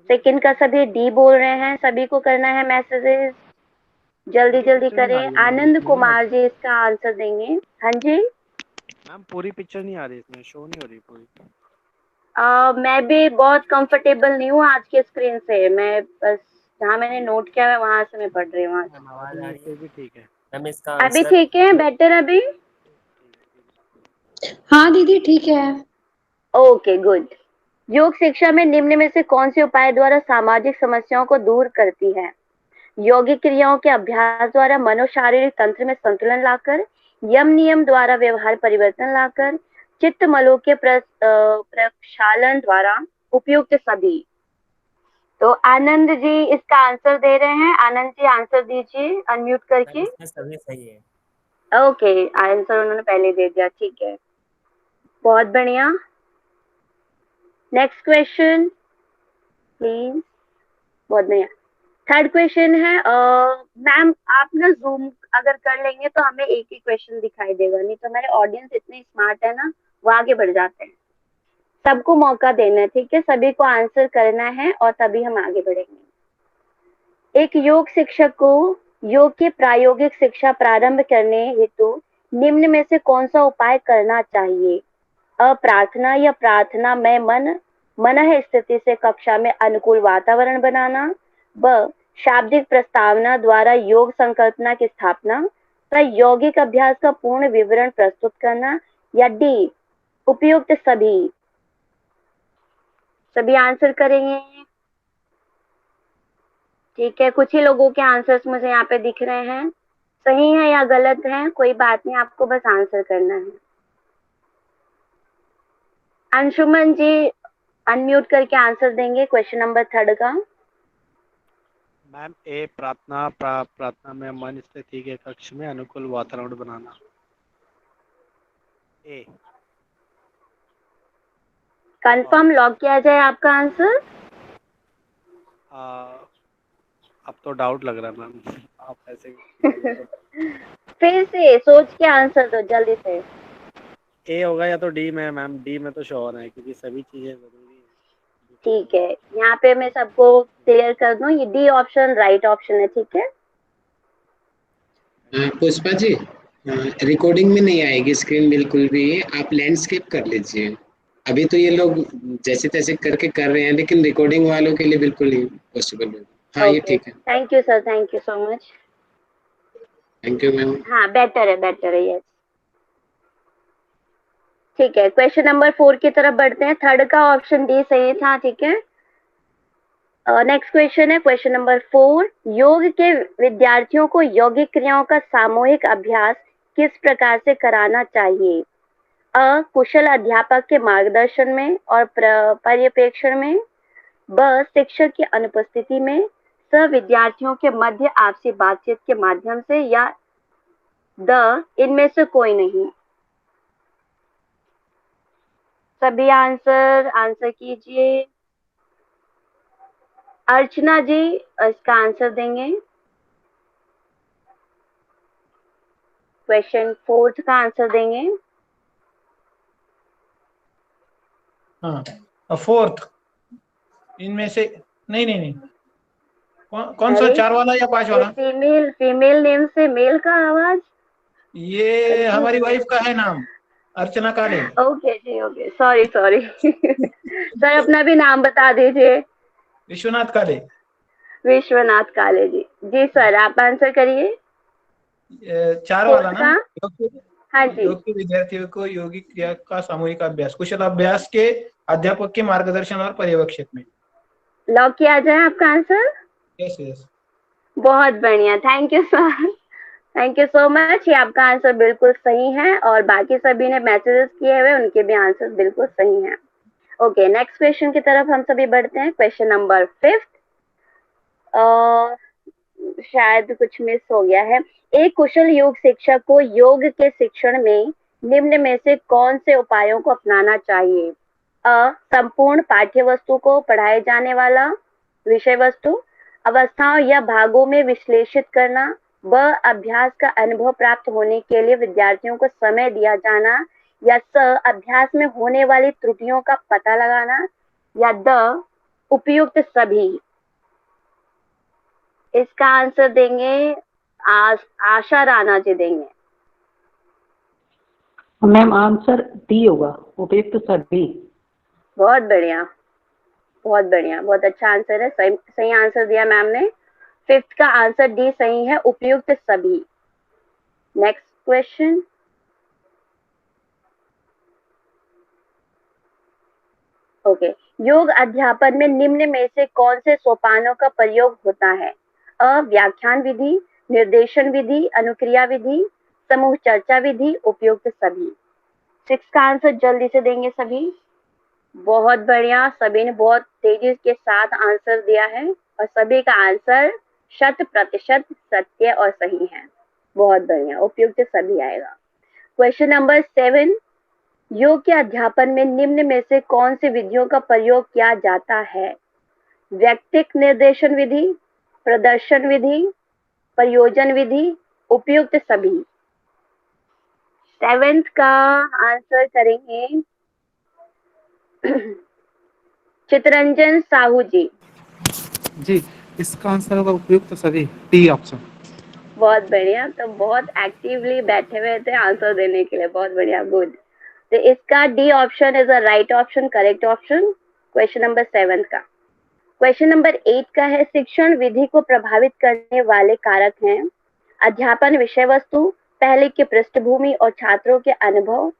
Speaker 10: सेकंड का सभी डी बोल रहे हैं, सभी को करना है मैसेजेस, जल्दी करें। आनंद कुमार जी इसका आंसर देंगे। हाँ जी
Speaker 7: मैम, पूरी पिक्चर नहीं आ रही इसमें, शो नहीं हो रही पूरी।
Speaker 10: मैं भी बहुत कंफर्टेबल नहीं हूँ आज के स्क्रीन से, मैं बस जहाँ मैंने नोट किया है वहां से मैं पढ़ रही हूँ वहां से।
Speaker 12: आवाज आ रही
Speaker 7: फिर भी ठीक है।
Speaker 12: मैम इसका
Speaker 10: अभी
Speaker 12: आंसर
Speaker 10: ठीक है, बेटर अभी?
Speaker 14: हाँ दीदी ठीक है।
Speaker 10: Okay good. योग शिक्षा में निम्न में से कौन से उपाय द्वारा सामाजिक समस्याओं को दूर करती है? यौगिक क्रियाओं के अभ्यास द्वारा मनोशारीरिक तंत्र में संतुलन लाकर, यम नियम द्वारा व्यवहार परिवर्तन लाकर, चित्त मलों के प्रक्षालन द्वारा, उपयुक्त सभी। तो आनंद जी इसका आंसर दे रहे हैं। आनंद जी आंसर दीजिए अनम्यूट करके।
Speaker 12: इसमें सभी सही है।
Speaker 10: ओके, आंसर उन्होंने पहले दे दिया, ठीक है, बहुत बढ़िया। Next question please. बहुत बढ़िया। थर्ड क्वेश्चन है, मैम आप ना जूम अगर कर लेंगे तो हमें एक ही क्वेश्चन दिखाई देगा, नहीं तो हमारे ऑडियंस इतने स्मार्ट है ना, वो आगे बढ़ जाते हैं। सबको मौका देना है, ठीक है, सभी को आंसर करना है और तभी हम आगे बढ़ेंगे। एक योग शिक्षक को योग की प्रायोगिक शिक्षा प्रारंभ करने हेतु निम्न में से कौन सा उपाय करना चाहिए? प्रार्थना या प्रार्थना में मन स्थिति से कक्षा में अनुकूल वातावरण बनाना, ब शाब्दिक प्रस्तावना द्वारा योग संकल्पना की स्थापना, यौगिक अभ्यास का पूर्ण विवरण प्रस्तुत करना, या डी उपयुक्त सभी। सभी आंसर करेंगे, ठीक है। कुछ ही लोगों के आंसर्स मुझे यहाँ पे दिख रहे हैं, सही है या गलत है कोई बात नहीं, आपको बस आंसर करना है। अंशुमन जी अनम्यूट करके आंसर देंगे क्वेश्चन नंबर 3 का।
Speaker 7: मैम ए प्रार्थना में मन स्थिति के कक्ष में अनुकूल वातावरण बनाना। ए
Speaker 10: कंफर्म लॉक किया जाए आपका आंसर?
Speaker 7: अब तो डाउट लग रहा है मैम, आप ऐसे
Speaker 10: फिर से सोच के आंसर दो जल्दी से।
Speaker 7: ए होगा या तो डी में मैम, डी में तो श्योर है क्योंकि सभी चीजें जरूरी है।
Speaker 10: ठीक है, यहाँ पे मैं सबको क्लियर कर दूं, ये डी ऑप्शन राइट ऑप्शन है, ठीक है।
Speaker 1: पुष्पा जी रिकॉर्डिंग में नहीं आएगी स्क्रीन बिल्कुल भी, आप लैंडस्केप कर लीजिए। अभी तो ये लोग जैसे तैसे करके कर रहे हैं, लेकिन रिकॉर्डिंग वालों के लिए बिल्कुल नहीं पॉसिबल होगा। हाँ ये ठीक है।
Speaker 10: Thank you sir, thank you so much.
Speaker 1: Thank you ma'am.
Speaker 10: हाँ बेटर है यस। ठीक है, क्वेश्चन नंबर 4 की तरफ बढ़ते हैं। थर्ड का ऑप्शन डी सही था, ठीक है। नेक्स्ट क्वेश्चन है क्वेश्चन नंबर 4। योग के विद्यार्थियों को यौगिक क्रियाओं का सामूहिक अभ्यास किस प्रकार से कराना चाहिए? अ कुशल अध्यापक के मार्गदर्शन में और पर्यवेक्षण में, ब शिक्षक की अनुपस्थिति में, स विद्यार्थियों के मध्य आपसी बातचीत के माध्यम से, या द इनमें से कोई नहीं। सभी आंसर कीजिए। अर्चना जी इसका आंसर देंगे। क्वेश्चन 4 का आंसर देंगे।
Speaker 5: हाँ फोर्थ इनमें से नहीं कौन सा 4 वाला या 5 वाला?
Speaker 10: फीमेल नेम से मेल का आवाज,
Speaker 5: ये हमारी वाइफ का है नाम, अर्चना काले।
Speaker 10: ओके जी, ओके, सॉरी सर अपना भी नाम बता दीजिए।
Speaker 5: विश्वनाथ काले।
Speaker 10: विश्वनाथ काले जी। जी सर आप आंसर करिए।
Speaker 5: 4 वाला ना?
Speaker 10: हाँ जी।
Speaker 5: योग के विद्यार्थियों को यौगिक क्रिया का सामूहिक अभ्यास कुशल अभ्यास के अध्यापक के मार्गदर्शन और पर्यवेक्षक में।
Speaker 10: लॉक किया जाए आपका आंसर?
Speaker 5: यस।
Speaker 10: बहुत बढ़िया, thank you sir, thank you so much. ये आपका आंसर बिल्कुल सही है और बाकी सभी ने मैसेजेस किए हुए उनके भी आंसर बिल्कुल सही हैं। ओके, नेक्स्ट क्वेश्चन की तरफ हम सभी बढ़ते हैं। क्वेश्चन नंबर 5 शायद कुछ मिस हो गया है। एक कुशल योग शिक्षक को योग के शिक्षण में निम्न में से कौन से उपायों को अपनाना चाहिए? अ संपूर्ण पाठ्य वस्तु को पढ़ाए जाने वाला विषय वस्तु अवस्थाओं या भागों में विश्लेषित करना, ब अभ्यास का अनुभव प्राप्त होने के लिए विद्यार्थियों को समय दिया जाना, या स अभ्यास में होने वाली त्रुटियों का पता लगाना, या द उपयुक्त सभी। इसका आंसर देंगे आशा राणा जी देंगे।
Speaker 3: मैम आंसर डी होगा, उपयुक्त सभी।
Speaker 10: बहुत बढ़िया, बहुत बढ़िया, बहुत अच्छा आंसर है, सही सही आंसर दिया मैम ने। 5th का आंसर डी सही है, उपयुक्त सभी। Next question. ओके, योग अध्यापन में निम्न में से कौन से सोपानों का प्रयोग होता है? अ व्याख्यान विधि, निर्देशन विधि, अनुक्रिया विधि, समूह चर्चा विधि, उपयुक्त सभी। 6 का आंसर जल्दी से देंगे सभी। बहुत बढ़िया, सभी ने बहुत तेजी के साथ आंसर दिया है और सभी का आंसर 100% सत्य और सही है। बहुत बढ़िया, उपयुक्त सभी आएगा। क्वेश्चन नंबर 7, योग के अध्यापन में निम्न में से कौन सी विधियों का प्रयोग किया जाता है? व्यक्तिक निर्देशन विधि, प्रदर्शन विधि, प्रयोजन विधि, उपयुक्त सभी। 7th का आंसर करेंगे चितरंजन साहू जी।
Speaker 3: जी, इसका आंसर होगा उपयुक्त सभी, डी ऑप्शन।
Speaker 10: बहुत बढ़िया, तो बहुत एक्टिवली बैठे हुए थे आंसर देने के लिए, बहुत बढ़िया, गुड। तो इसका D option is a right option, correct option, question number 7 का। क्वेश्चन नंबर 8 का है, शिक्षण विधि को प्रभावित करने वाले कारक हैं अध्यापन विषय वस्तु, पहले की पृष्ठभूमि और छात्रों के अनुभव,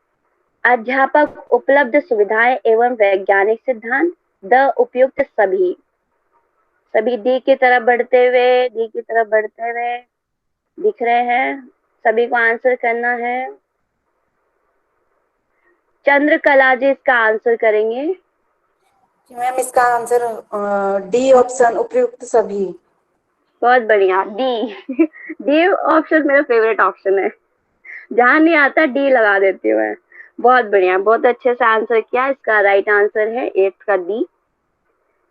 Speaker 10: अध्यापक उपलब्ध सुविधाएं एवं वैज्ञानिक सिद्धांत, द उपयुक्त सभी। सभी डी की तरफ बढ़ते हुए, डी की तरफ बढ़ते हुए दिख रहे हैं, सभी को आंसर करना है। चंद्रकला जी इसका आंसर करेंगे।
Speaker 8: मैम इसका आंसर डी ऑप्शन, उपयुक्त सभी।
Speaker 10: बहुत बढ़िया, डी डी ऑप्शन मेरा फेवरेट ऑप्शन है, जहां नहीं आता डी लगा देती हूँ मैं। बहुत बढ़िया, बहुत अच्छे से आंसर किया, इसका राइट आंसर है 8th का डी।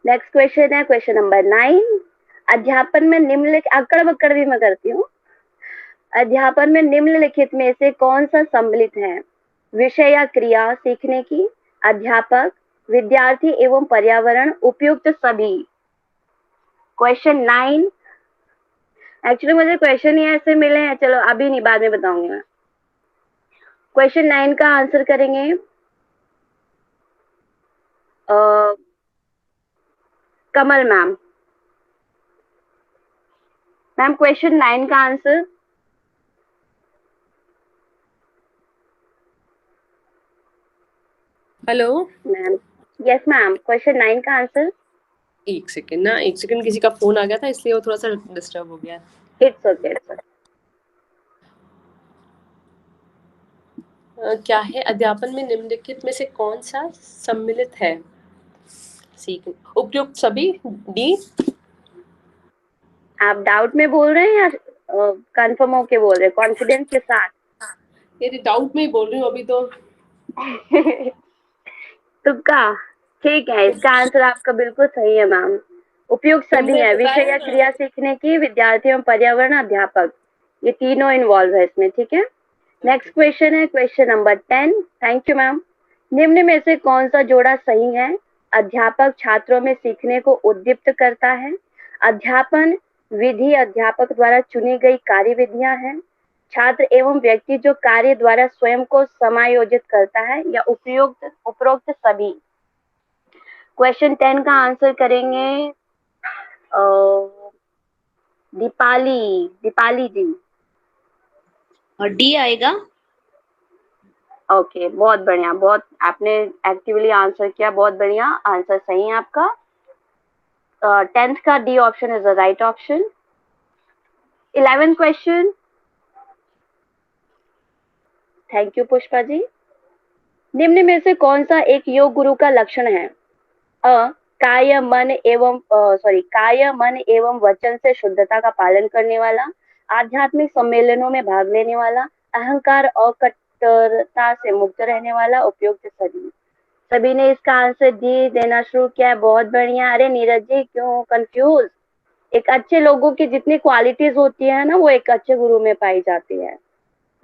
Speaker 10: नेक्स्ट क्वेश्चन है क्वेश्चन नंबर 9, अध्यापन में निम्नलिखित, अकड़ बकड़ भी मैं करती हूँ, अध्यापन में निम्नलिखित में से कौन सा सम्मिलित है? विषय या क्रिया सीखने की, अध्यापक, विद्यार्थी एवं पर्यावरण, उपयुक्त सभी। क्वेश्चन 9, एक्चुअली मुझे क्वेश्चन ही ऐसे मिले हैं, चलो अभी नहीं, बाद में बताऊंगी मैं। क्वेश्चन 9 का आंसर करेंगे कमल मैम। मैम क्वेश्चन 9 का answer.
Speaker 9: Hello
Speaker 10: ma'am, yes ma'am, question 9 का आंसर।
Speaker 9: एक सेकंड ना, एक सेकंड, किसी का फोन आ गया था इसलिए वो थोड़ा सा डिस्टर्ब हो गया।
Speaker 10: It's okay, it's okay.
Speaker 9: क्या है, अध्यापन में निम्नलिखित में से कौन सा सम्मिलित है? सीख, उपयुक्त सभी, डी।
Speaker 10: आप डाउट में बोल रहे हैं या कंफर्म होके बोल रहे हैं, कॉन्फिडेंस के साथ?
Speaker 9: ये डाउट में ही बोल रही हूँ अभी तो।
Speaker 10: तुक्का, ठीक है, इसका आंसर आपका बिल्कुल सही है मैम, उपयुक्त सभी है। विषय या क्रिया सीखने की, विद्यार्थियों, पर्यावरण, अध्यापक, ये तीनों इन्वॉल्व है इसमें, ठीक है। नेक्स्ट क्वेश्चन है question number 10। Thank you ma'am. निम्न में से कौन सा जोड़ा सही है? अध्यापक छात्रों में सीखने को उद्दीप्त करता है, अध्यापन विधि अध्यापक द्वारा चुनी गई कार्य विधियां हैं, छात्र एवं व्यक्ति जो कार्य द्वारा स्वयं को समायोजित करता है, या उपरोक्त सभी। क्वेश्चन 10 का आंसर करेंगे दीपाली जी।
Speaker 2: और डी आएगा।
Speaker 10: ओके, बहुत बढ़िया, बहुत आपने एक्टिवली आंसर किया, बहुत बढ़िया, आंसर सही है आपका। 10th का D option is the right option. 11th question. Thank you Pushpa ji. निम्न में से कौन सा एक योग गुरु का लक्षण है? काय मन एवं वचन से शुद्धता का पालन करने वाला, आध्यात्मिक सम्मेलनों में भाग लेने वाला, अहंकार और कट्टरता से मुक्त रहने वाला, उपयुक्त सभी। सभी ने इसका आंसर डी देना शुरू किया है, बहुत बढ़िया। अरे नीरज जी क्यों कंफ्यूज? एक अच्छे लोगों की जितनी क्वालिटीज होती है ना, वो एक अच्छे गुरु में पाई जाती है।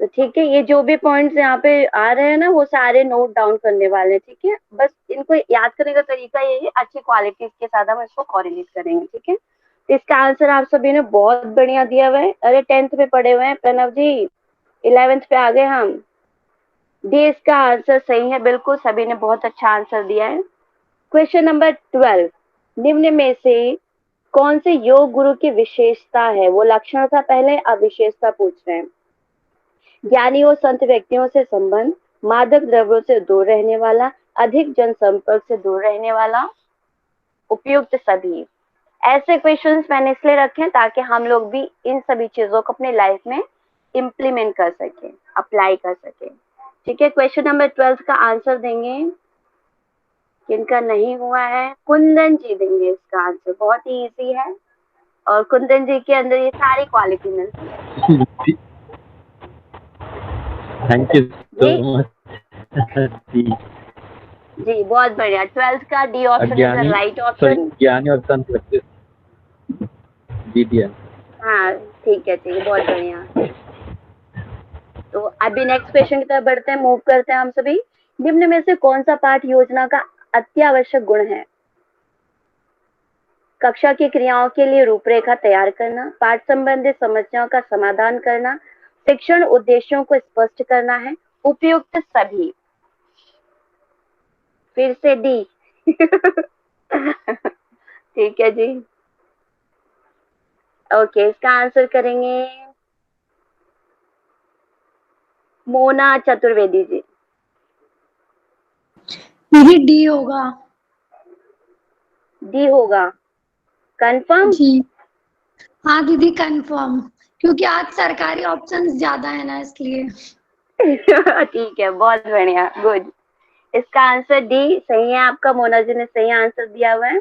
Speaker 10: तो ठीक है, ये जो भी पॉइंट्स यहाँ पे आ रहे हैं ना, वो सारे नोट डाउन करने वाले हैं, ठीक है। बस इनको याद करने का तरीका ये है, अच्छी क्वालिटीज के साथ हम इसको कोरिलेट करेंगे, ठीक है। तो इसका आंसर आप सभी ने बहुत बढ़िया दिया हुआ है। अरे 10th पे पढ़े हुए हैं प्रणव जी, 11th पे आ गए हम। डी इसका आंसर सही है, बिल्कुल सभी ने बहुत अच्छा आंसर दिया है। Question number 12। निम्न में से कौन से योग गुरु की विशेषता है? वो लक्षण था पहले, अब विशेषता पूछ रहे हैं। ज्ञानी और संत व्यक्तियों से संबंध, मादक द्रव्यों से दूर रहने वाला, अधिक जनसंपर्क से दूर रहने वाला, उपयुक्त सभी। ऐसे क्वेश्चंस मैंने इसलिए रखे हैं ताकि हम लोग भी इन सभी चीजों को अपने लाइफ में इम्प्लीमेंट कर सके, अप्लाई कर सके। ठीक है, क्वेश्चन नंबर 12 का आंसर देंगे। जिनका नहीं हुआ है कुंदन जी देंगे इसका आंसर। बहुत ही इजी है और कुंदन जी के अंदर ये सारी क्वालिटी मिलती है।
Speaker 13: थैंक यू सो मच
Speaker 10: जी, बहुत बढ़िया। 12th का D option is the right option.
Speaker 13: ज्ञानी और संत व्यक्ति जी दिया।
Speaker 10: हाँ ठीक है, बहुत बढ़िया। तो अभी नेक्स्ट क्वेश्चन की तरफ बढ़ते हैं, मूव करते हैं हम सभी। निम्न में से कौन सा पाठ योजना का अत्यावश्यक गुण है? कक्षा की क्रियाओं के लिए रूपरेखा तैयार करना, पाठ संबंधित समस्याओं का समाधान करना, शिक्षण उद्देश्यों को स्पष्ट करना है, उपयुक्त सभी। फिर से डी। ठीक है जी, ओके, इसका आंसर करेंगे मोना चतुर्वेदी जी।
Speaker 14: मेरी डी होगा।
Speaker 10: डी होगा, कंफर्म?
Speaker 14: जी हाँ दीदी कंफर्म, क्योंकि आज सरकारी ऑप्शंस ज्यादा है ना इसलिए।
Speaker 10: ठीक है, बहुत बढ़िया, गुड। इसका आंसर डी सही है आपका। मोना जी ने सही आंसर दिया हुआ है,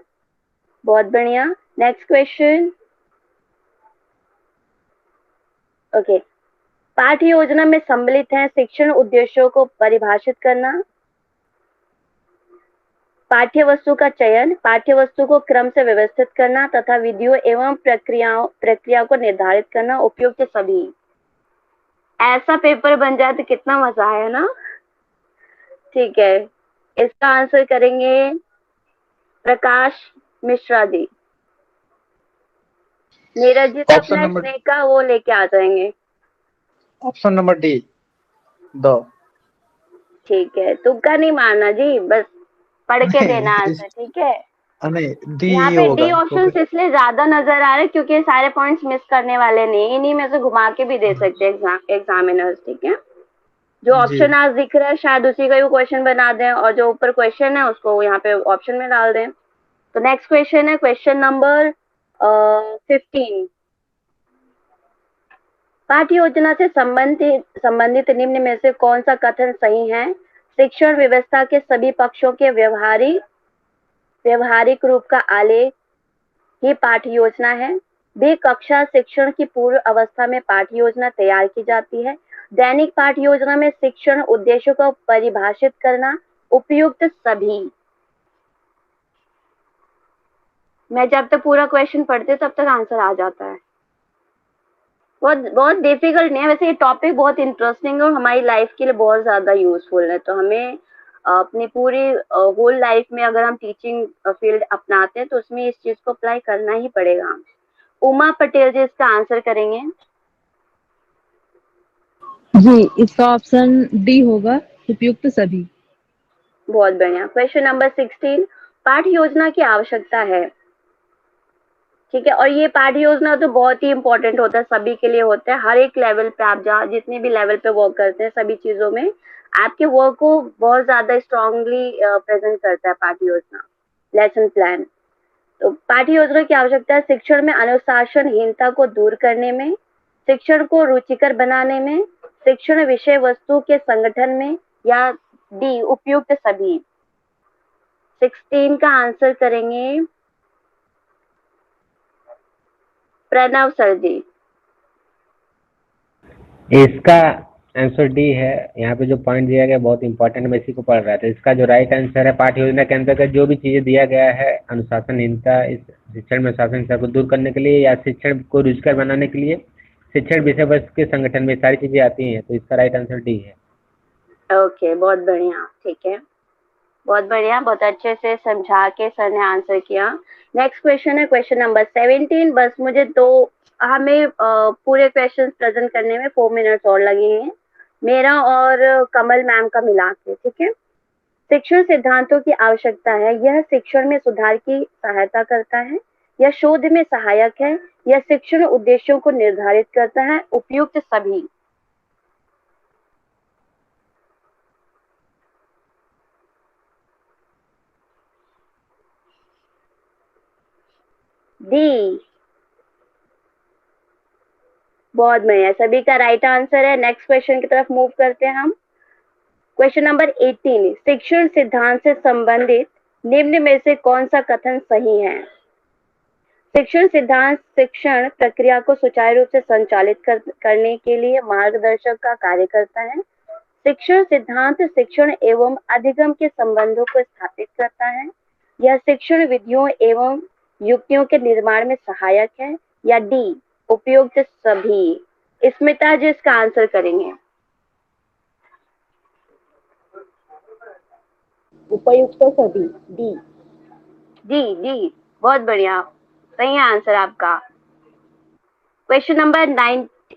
Speaker 10: बहुत बढ़िया। Next question. ओके, पाठ्य योजना में सम्मिलित है शिक्षण उद्देश्यों को परिभाषित करना, पाठ्य वस्तु का चयन, पाठ्य वस्तु को क्रम से व्यवस्थित करना तथा विधियों एवं प्रक्रिया को निर्धारित करना, उपयुक्त सभी। ऐसा पेपर बन जाए तो कितना मजा है ना। ठीक है, इसका आंसर करेंगे प्रकाश मिश्रा जी। नीरज जी अपना स्नेक का वो लेके आ जाएंगे।
Speaker 15: Option number D 2।
Speaker 10: ठीक है, तुक्का नहीं मारना जी, बस पढ़ के देना आंसर। ठीक है, यहाँ पे डी ऑप्शन इसलिए ज्यादा नजर आ रहे क्योंकि सारे पॉइंट्स मिस करने वाले नहीं, इन्हीं में से घुमा के भी दे सकते हैं एग्जामिनर्स। ठीक है, जो ऑप्शन आज दिख रहा है शायद उसी का ही क्वेश्चन बना दें और जो ऊपर क्वेश्चन है उसको यहाँ पे ऑप्शन में डाल दें। तो नेक्स्ट क्वेश्चन है क्वेश्चन नंबर 15। पाठ्य योजना से संबंधित निम्न में से कौन सा कथन सही है? शिक्षण व्यवस्था के सभी पक्षों के व्यवहारिक रूप का आलेख ही पाठ्य योजना है। बी, कक्षा शिक्षण की पूर्व अवस्था में पाठ्य योजना तैयार की जाती है। दैनिक पाठ्य योजना में शिक्षण उद्देश्यों को परिभाषित करना, उपयुक्त सभी। मैं जब तक पूरा क्वेश्चन पढ़ती हूँ तब तक आंसर आ जाता है। बहुत डिफिकल्ट नहीं है वैसे, ये टॉपिक बहुत इंटरेस्टिंग है और हमारी लाइफ के लिए बहुत ज्यादा यूजफुल है। तो हमें अपनी पूरी होल लाइफ में अगर हम टीचिंग फील्ड अपनाते हैं तो उसमें इस चीज को अप्लाई करना ही पड़ेगा। उमा पटेल जी इसका आंसर करेंगे।
Speaker 22: जी, इसका ऑप्शन डी होगा, उपयुक्त सभी।
Speaker 10: बहुत बढ़िया। क्वेश्चन नंबर 16, पाठ्य योजना की आवश्यकता है। ठीक है, और ये पाठ्य योजना तो बहुत ही इंपॉर्टेंट होता है, सभी के लिए होता है। हर एक लेवल पे आप जहाँ जितने भी लेवल पे वर्क करते हैं सभी चीजों में आपके वर्क को बहुत ज्यादा स्ट्रांगली प्रेजेंट करता है पाठ्य योजना, लेसन प्लान। तो पाठ्य योजना की आवश्यकता है शिक्षण में अनुशासनहीनता को दूर करने में, शिक्षण को रुचिकर बनाने में, शिक्षण विषय वस्तु के संगठन में, या डी, उपयुक्त सभी। 16 का आंसर करेंगे प्रणव सर जी।
Speaker 16: इसका आंसर डी है। यहाँ पे जो पॉइंट दिया गया बहुत इंपॉर्टेंट, मैं इसी को पढ़ रहा था। इसका जो राइट आंसर है, पाठ्य योजना के अंतर्गत जो भी चीजें दिया गया है अनुशासनहीनता, इस शिक्षण में अनुशासनहीनता को दूर करने के लिए या शिक्षण को रुचिकर बनाने के लिए, शिक्षण विषय वस्तु के संगठन में सारी चीजें आती हैं। तो इसका राइट आंसर डी है।
Speaker 10: ओके, बहुत बढ़िया। ठीक है, बहुत बढ़िया, बहुत अच्छे से समझा के सर ने आंसर किया। नेक्स्ट क्वेश्चन है क्वेश्चन नंबर 17। बस मुझे हमें पूरे क्वेश्चन प्रेजेंट करने में 4 मिनट्स और लगेंगे, मेरा और कमल मैम का मिला के। ठीक है, शिक्षण सिद्धांतों की आवश्यकता है, यह शिक्षण में सुधार की सहायता करता है, यह शोध में सहायक है, यह शिक्षण उद्देश्यों को निर्धारित करता है, उपयुक्त सभी। डी, बहुत बढ़िया, सभी का राइट आंसर है। नेक्स्ट क्वेश्चन की तरफ मूव करते हैं हम। क्वेश्चन नंबर 18, शिक्षण सिद्धांत से संबंधित निम्न में से कौन सा कथन सही है? शिक्षण सिद्धांत शिक्षण प्रक्रिया को सुचारू रूप से संचालित करने के लिए मार्गदर्शक का कार्य करता है। शिक्षण सिद्धांत शिक्षण एवं अधिगम के संबंधों को स्थापित करता है। यह शिक्षण विधियों एवं युक्तियों के निर्माण में सहायक है। या डी, उपयुक्त सभी। स्मिता जी इसका आंसर करेंगे। उपयुक्त सभी, डी। जी जी, बहुत बढ़िया, सही आंसर आपका। क्वेश्चन नंबर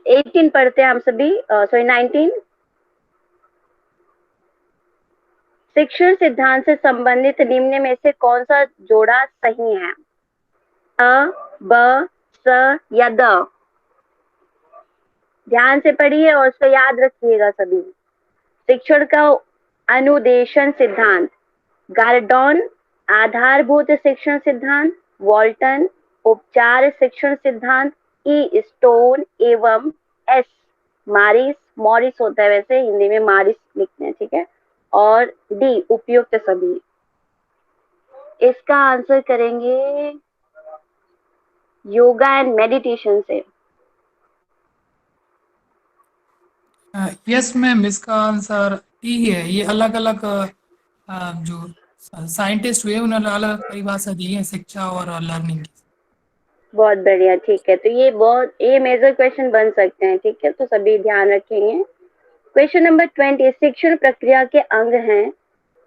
Speaker 10: 18 पढ़ते हैं हम सभी, सॉरी 19। शिक्षण सिद्धांत से संबंधित निम्न में से कौन सा जोड़ा सही है? अ, ब, स या द? ध्यान से पढ़िए और उसको याद रखिएगा सभी। शिक्षण का अनुदेशन सिद्धांत, गार्डन आधारभूत शिक्षण सिद्धांत, वॉल्टन उपचार शिक्षण सिद्धांत, ई स्टोन एवं एस मारिस, मॉरिस होता है वैसे, हिंदी में मारिस लिखते हैं, ठीक है, और डी उपयुक्त सभी। इसका आंसर करेंगे योगा एंड मेडिटेशन से।
Speaker 17: यस मैम, इसका आंसर टी ही है। ये अलग अलग जो साइंटिस्ट हुए उन्होंने अलग परिभाषा दी है शिक्षा और लर्निंग की।
Speaker 10: बहुत बढ़िया, ठीक है, तो ये मेजर क्वेश्चन बन सकते हैं, ठीक है, तो सभी ध्यान रखेंगे। क्वेश्चन नंबर 20, शिक्षण प्रक्रिया के अंग हैं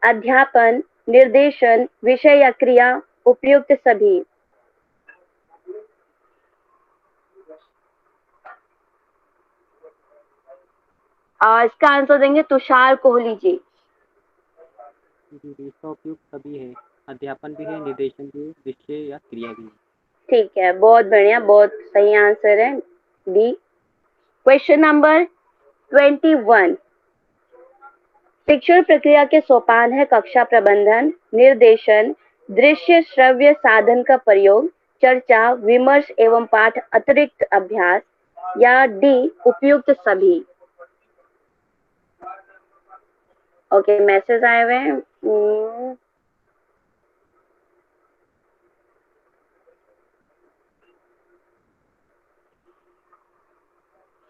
Speaker 10: अध्यापन, निर्देशन, विषय या क्रिया, उपयुक्त सभी। इसका आंसर देंगे तुषार कोहली जी।
Speaker 16: इसका उपयुक्त सभी है, अध्यापन भी है, निर्देशन भी है, विषय या क्रिया भी है।
Speaker 10: ठीक है, बहुत बढ़िया, बहुत सही आंसर है डी। क्वेश्चन नंबर 21, शिक्षण प्रक्रिया के सोपान है कक्षा प्रबंधन, निर्देशन, दृश्य श्रव्य साधन का प्रयोग, चर्चा, विमर्श एवं पाठ अतिरिक्त अभ्यास, या डी उपयुक्त सभी। ओके, मैसेज आए हुए हैं।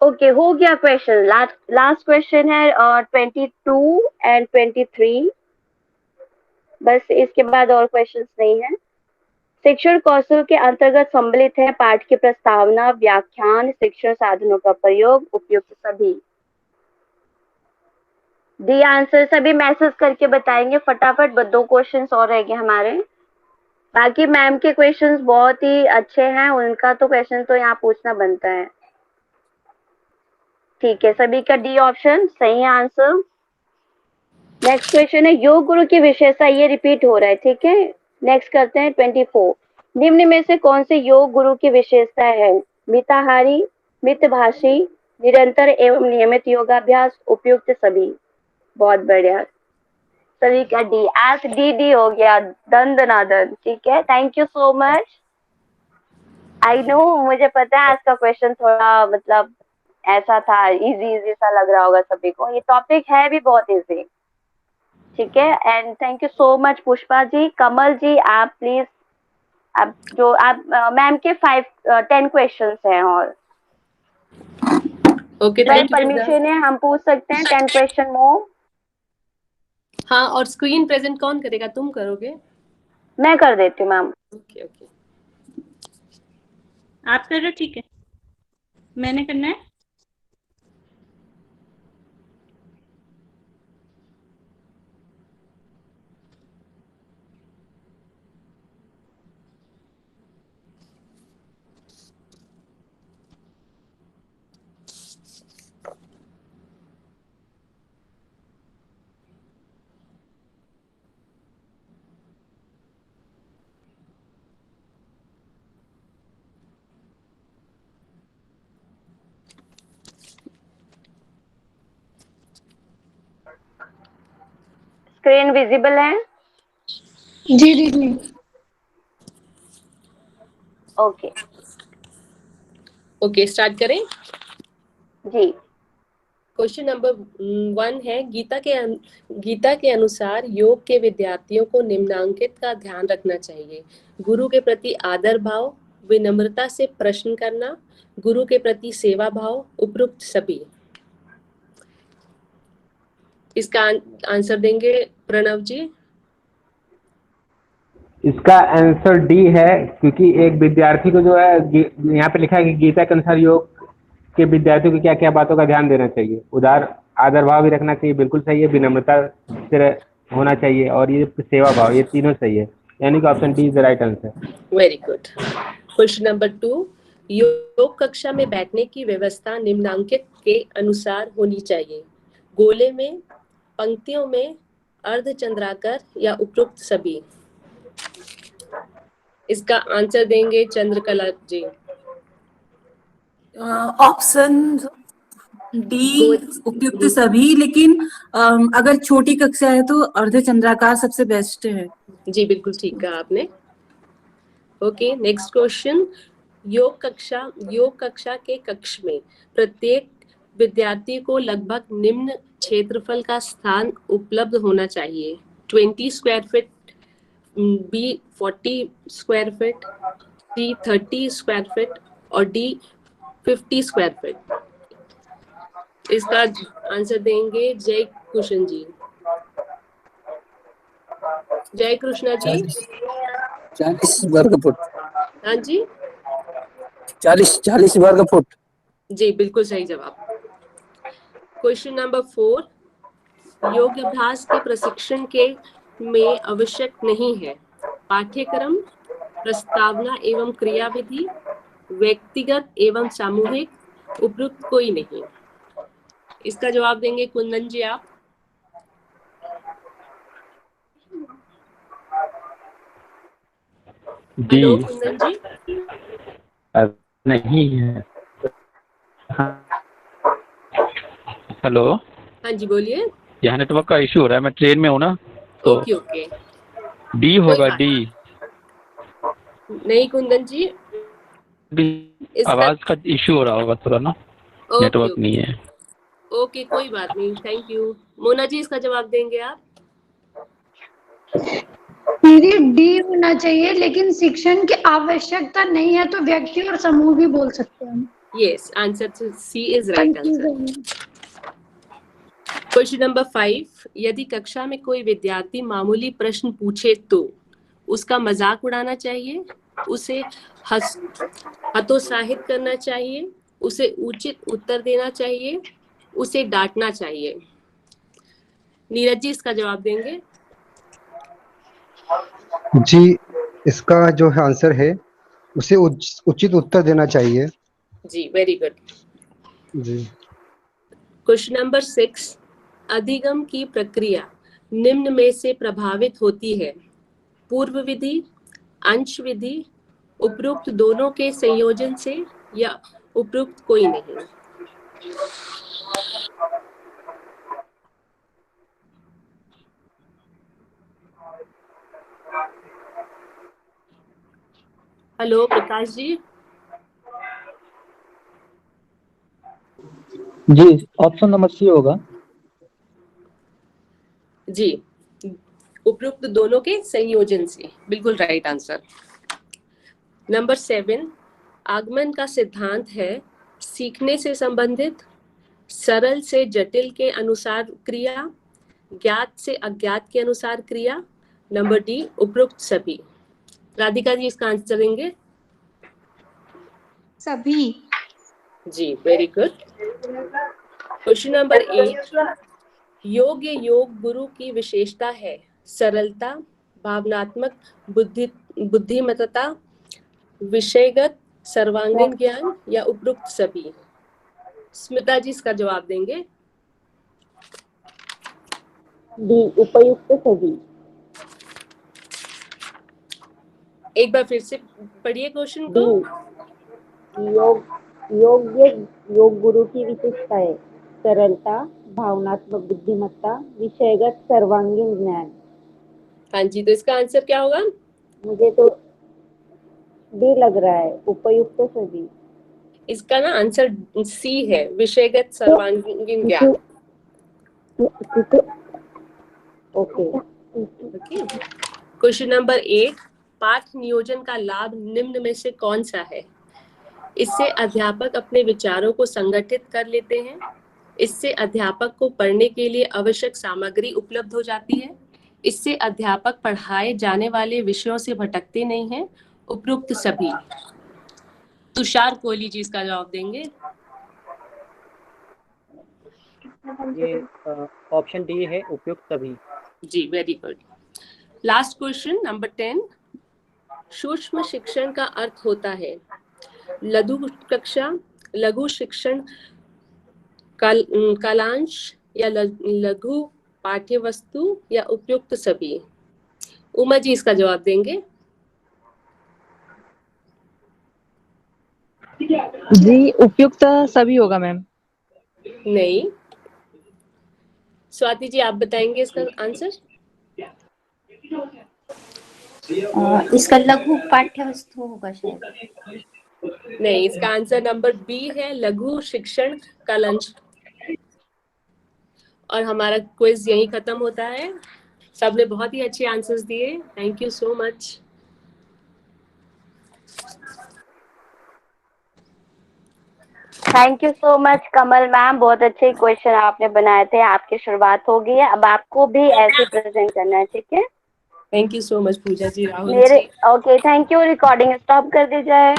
Speaker 10: ओके, हो गया क्वेश्चन। लास्ट क्वेश्चन है 22 एंड 23, बस इसके बाद और क्वेश्चंस नहीं है। शिक्षण कौशल के अंतर्गत सम्मिलित है पाठ की प्रस्तावना, व्याख्यान, शिक्षण साधनों का प्रयोग, उपयुक्त सभी। डी आंसर सभी मैसेज करके बताएंगे फटाफट, बस 2 क्वेश्चंस और रह गए हमारे। बाकी मैम के क्वेश्चंस बहुत ही अच्छे हैं, उनका तो क्वेश्चन तो यहाँ पूछना बनता है। ठीक है, सभी का डी ऑप्शन सही है आंसर। नेक्स्ट क्वेश्चन है योग गुरु की विशेषता, ये रिपीट हो रहा है, ठीक है। नेक्स्ट करते हैं 24, निम्न में से कौन से योग गुरु की विशेषता है? मिताहारी, मितभाषी, निरंतर एवं नियमित योगाभ्यास, उपयुक्त सभी। बहुत बढ़िया, सभी का डी। आज डी हो गया, दन दनादन, ठीक है। Thank you so much. I know, मुझे पता है आज का क्वेश्चन थोड़ा मतलब ऐसा था, इजी सा लग रहा होगा सभी को। ये टॉपिक है भी बहुत इजी, ठीक है। And thank you so much Pushpa ji. Kamal ji आप प्लीज, आप मैम के 10 क्वेश्चंस हैं और
Speaker 9: ओके, थैंक यू।
Speaker 10: परमिशन है, हम पूछ सकते हैं 10 क्वेश्चन मोर।
Speaker 9: हाँ, और स्क्रीन प्रेजेंट कौन करेगा, तुम करोगे?
Speaker 10: मैं कर देती हूँ मैम।
Speaker 9: ओके ओके,
Speaker 2: आप कर रहे हो, ठीक है। मैंने करना है।
Speaker 10: स्क्रीन विजिबल है?
Speaker 14: जी दीदी।
Speaker 10: ओके
Speaker 9: ओके, स्टार्ट करें।
Speaker 10: जी।
Speaker 9: क्वेश्चन नंबर 1 है, गीता के अनुसार योग के विद्यार्थियों को निम्नांकित का ध्यान रखना चाहिए: गुरु के प्रति आदर भाव, विनम्रता से प्रश्न करना, गुरु के प्रति सेवा भाव, उपरोक्त सभी। इसका आंसर देंगे प्रणव जी।
Speaker 16: इसका आंसर डी है, क्योंकि एक विद्यार्थी को जो है यहाँ पे लिखा है कि गीता के अनुसार योग के विद्यार्थियों को क्या क्या बातों का ध्यान देना चाहिए। उदार आदर भाव भी रखना चाहिए, बिल्कुल सही है, विनम्रता से होना चाहिए, और ये सेवा भाव, ये तीनों सही है, यानी कि option D is the right answer.
Speaker 9: Very good. Question number 2, योग कक्षा में बैठने की व्यवस्था निम्नांकित के अनुसार होनी चाहिए: गोले में, पंक्तियों में, अर्धचंद्राकार या उपरोक्त सभी। इसका आंसर देंगे चंद्रकला जी।
Speaker 6: ऑप्शन डी उपयुक्त सभी, लेकिन अगर छोटी कक्षा है तो अर्धचंद्राकार सबसे बेस्ट है।
Speaker 9: जी बिल्कुल ठीक कहा आपने। ओके, नेक्स्ट क्वेश्चन, योग कक्षा के कक्ष में प्रत्येक विद्यार्थी को लगभग निम्न क्षेत्रफल का स्थान उपलब्ध होना चाहिए: 20 square feet, B 40 square feet, C 30 square feet और डी 50 स्क्वायर फीट। इसका आंसर देंगे जय कृष्ण जी। जय कृष्णा जी।
Speaker 12: 40 वर्ग फुट।
Speaker 9: हाँ जी,
Speaker 12: 40 वर्ग फुट।
Speaker 9: जी बिल्कुल सही जवाब। क्वेश्चन नंबर 4, योग अभ्यास के प्रशिक्षण के में आवश्यक नहीं है: पाठ्यक्रम, प्रस्तावना एवं क्रियाविधि, व्यक्तिगत एवं सामूहिक, उपयुक्त कोई नहीं। इसका जवाब देंगे कुंदन जी आप। हेलो कुंदन जी।
Speaker 13: नहीं है। हेलो,
Speaker 9: हाँ जी बोलिए।
Speaker 13: यहाँ नेटवर्क का इशू हो रहा है, मैं ट्रेन में हूँ ना, तो
Speaker 9: ओके ओके,
Speaker 13: डी होगा, डी।
Speaker 9: नहीं कुंदन जी,
Speaker 13: आवाज का इशू हो रहा होगा थोड़ा ना, नेटवर्क नहीं है।
Speaker 9: ओके कोई बात नहीं, थैंक यू। मोना जी इसका जवाब देंगे आप।
Speaker 14: दीदी डी होना चाहिए, लेकिन शिक्षण की आवश्यकता नहीं है तो व्यक्ति और समूह भी बोल सकते हैं।
Speaker 9: Yes, answer C is right answer. Question number 5, यदि कक्षा में कोई विद्यार्थी मामूली प्रश्न पूछे तो उसका मजाक उड़ाना चाहिए, उसे हतोत्साहित करना चाहिए, उसे उचित उत्तर देना चाहिए, उसे डांटना चाहिए। नीरज जी इसका जवाब देंगे।
Speaker 18: जी, इसका जो है आंसर है, उसे उचित उत्तर देना चाहिए।
Speaker 9: जी वेरी गुड
Speaker 18: जी।
Speaker 9: क्वेश्चन नंबर 6, अधिगम की प्रक्रिया निम्न में से प्रभावित होती है: पूर्व विधि, अंश विधि, उपरोक्त दोनों के संयोजन से या उपरोक्त कोई नहीं। हेलो प्रकाश जी।
Speaker 15: जी, ऑप्शन नंबर सी होगा।
Speaker 9: जी, उपरोक्त दोनों के संयोजन से, बिल्कुल राइट आंसर। नंबर 7, आगमन का सिद्धांत है: सीखने से संबंधित, सरल से जटिल के अनुसार क्रिया, ज्ञात से अज्ञात के अनुसार क्रिया। नंबर डी, उपरोक्त सभी। राधिका जी इसका आंसर देंगे।
Speaker 2: सभी।
Speaker 9: जी very good. Question number 8, yoga guru की विशेषता है: सरलता, भावनात्मक बुद्धिमत्ता, विषयगत सर्वांगीण ज्ञान या उपरोक्त सभी। स्मिता जी इसका जवाब देंगे।
Speaker 21: डी, उपयुक्त सभी।
Speaker 9: एक बार फिर से पढ़िए क्वेश्चन को।
Speaker 21: योग गुरु की विशेषताएं: सरलता, भावनात्मक बुद्धिमत्ता, विषयगत सर्वांगीण ज्ञान।
Speaker 9: हाँ जी, तो इसका आंसर क्या होगा?
Speaker 21: मुझे तो डी लग रहा है, उपयुक्त सभी।
Speaker 9: इसका ना आंसर सी है, विषयगत सर्वांगीण ज्ञान।
Speaker 21: ओके।
Speaker 9: क्वेश्चन नंबर 8, पाठ नियोजन का लाभ निम्न में से कौन सा है? इससे अध्यापक अपने विचारों को संगठित कर लेते हैं, इससे अध्यापक को पढ़ने के लिए आवश्यक सामग्री उपलब्ध हो जाती है, इससे अध्यापक पढ़ाए जाने वाले विषयों से भटकते नहीं हैं, उपयुक्त सभी। तुषार कोहली जी इसका जवाब देंगे।
Speaker 19: ये ऑप्शन डी है, उपयुक्त सभी।
Speaker 9: जी, very good. Last question number 10, सूक्ष्म शिक्षण का अर्थ होता है लघु कक्षा, लघु शिक्षण, कालांश या लघु पाठ्य वस्तु या उपयुक्त सभी। उमा जी इसका जवाब देंगे।
Speaker 22: जी, उपयुक्त सभी होगा मैम।
Speaker 9: नहीं, स्वाति जी आप बताएंगे इसका आंसर।
Speaker 20: इसका लघु पाठ्य वस्तु होगा शायद।
Speaker 9: नहीं, इसका आंसर नंबर बी है, लघु शिक्षण कालांश। और हमारा क्विज यहीं खत्म होता है। सबने बहुत ही अच्छे आंसर्स दिए, thank you so much.
Speaker 10: Thank you so much Kamal ma'am, बहुत अच्छे क्वेश्चन आपने बनाए थे। आपकी शुरुआत हो गई है, अब आपको भी ऐसे प्रेजेंट करना है, ठीक है?
Speaker 9: Thank you so much Pooja ji, Rahul
Speaker 10: मेरे
Speaker 9: ji.
Speaker 10: Okay, thank you. Recording stop कर दी जाए।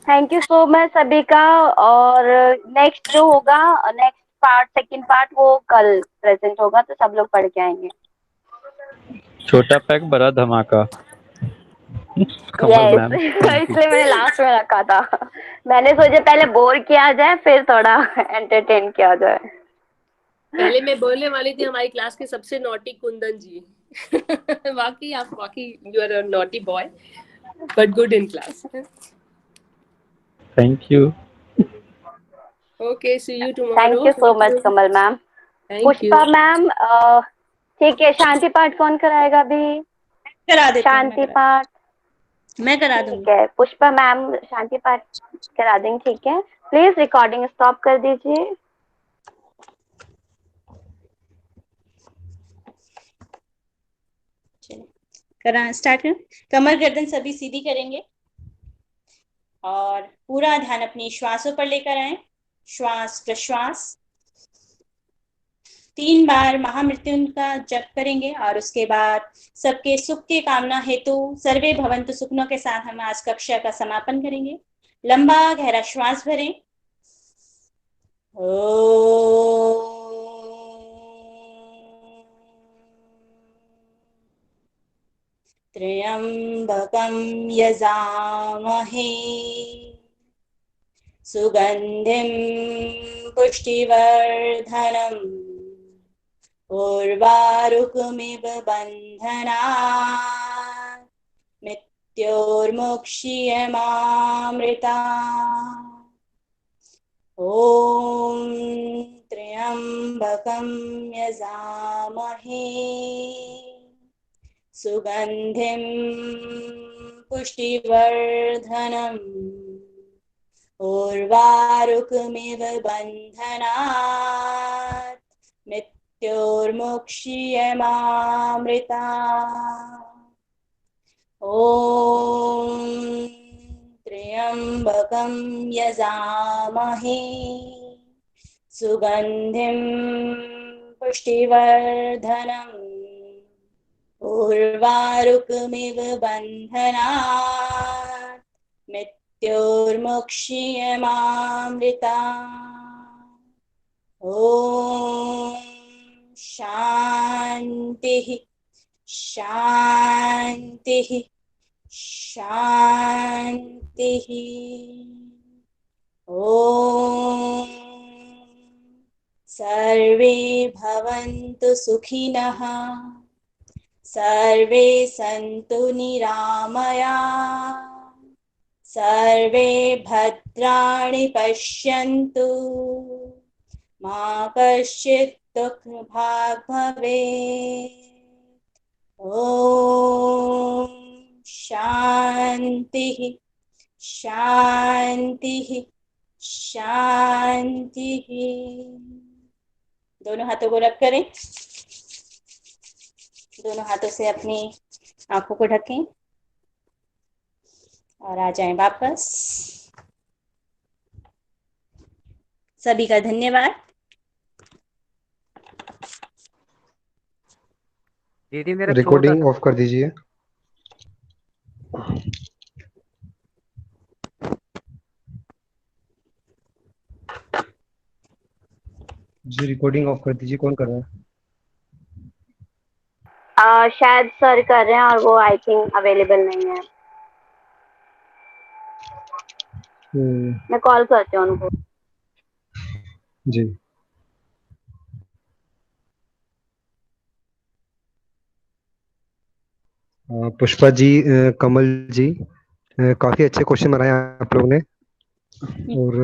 Speaker 10: थैंक यू सो मच सभी का। और नेक्स्ट जो होगा, नेक्स्ट पार्ट, सेकंड पार्ट, वो कल प्रेजेंट होगा, तो सब लोग पढ़ के आएंगे।
Speaker 13: छोटा पैक बड़ा धमाका।
Speaker 10: यस, इसलिए मैंने लास्ट में रखा था। मैंने सोचा पहले बोर किया जाए, फिर थोड़ा एंटरटेन किया जाए।
Speaker 9: पहले मैं बोलने वाली थी हमारी क्लास के सबसे नॉटी कुंदन जी। वाकई आप you are a naughty boy but good in class.
Speaker 13: Thank you.
Speaker 9: Okay, see you tomorrow.
Speaker 10: Thank you so much Kamal ma'am. Pushpa ma'am, ठीक है, शांति पाठ कौन कराएगा अभी?
Speaker 2: करा देती हूँ,
Speaker 10: शांति पाठ
Speaker 2: मैं करा दूंगी।
Speaker 10: ठीक है, पुष्पा मैम शांति पाठ करा देंगे, ठीक है। प्लीज रिकॉर्डिंग स्टॉप कर दीजिए।
Speaker 2: करा स्टार्ट करें। कमर गर्दन सभी सीधी करेंगे और पूरा ध्यान अपनी श्वासों पर लेकर आए। श्वास प्रश्वास 3 बार महामृत्युंजय का जप करेंगे और उसके बाद सबके सुख के कामना हेतु सर्वे भवन्तु सुखनों के साथ हम आज कक्षा का समापन करेंगे। लंबा गहरा श्वास भरें। त्र्यंबकं यजामहे सुगंधिं पुष्टिवर्धनम् उर्वारुकमिव बन्धनात् मृत्योर्मुक्षीयमामृतात्। ॐ त्र्यंबकं यजामहे सुगंधिं पुष्टिवर्धनम् उर्वारुकमिव बन्धनात् मृत्योर्मुक्षीयमामृतात्। ॐ त्र्यंबकं यजामहे सुगंधिं पुष्टिवर्धनम् उर्वारुकमिव बन्धनात् मृत्योर्मुक्षीयमामृतात्। ॐ शान्तिः शान्तिः शान्तिः। ॐ सर्वे भवन्तु सुखिनः, सर्वे सन्तु निरामयाः, सर्वे भद्राणि पश्यन्तु, मा कश्चित् दुःखभाग् भवेत्। ॐ शान्तिः शान्तिः शान्तिः। दोनों हाथों को रब करें, दोनों हाथों से अपनी आंखों को ढकें और आ जाएं वापस। सभी का धन्यवाद।
Speaker 7: दीदी मेरा
Speaker 18: रिकॉर्डिंग ऑफ कर दीजिए। जी रिकॉर्डिंग ऑफ कर दीजिए। कौन कर रहा है?
Speaker 10: शायद सर कर रहे हैं और वो आई थिंक अवेलेबल नहीं है। मैं कॉल करती हूँ उनको।
Speaker 18: जी पुष्पा जी, कमल जी, काफी अच्छे क्वेश्चन बनाए आप लोग ने और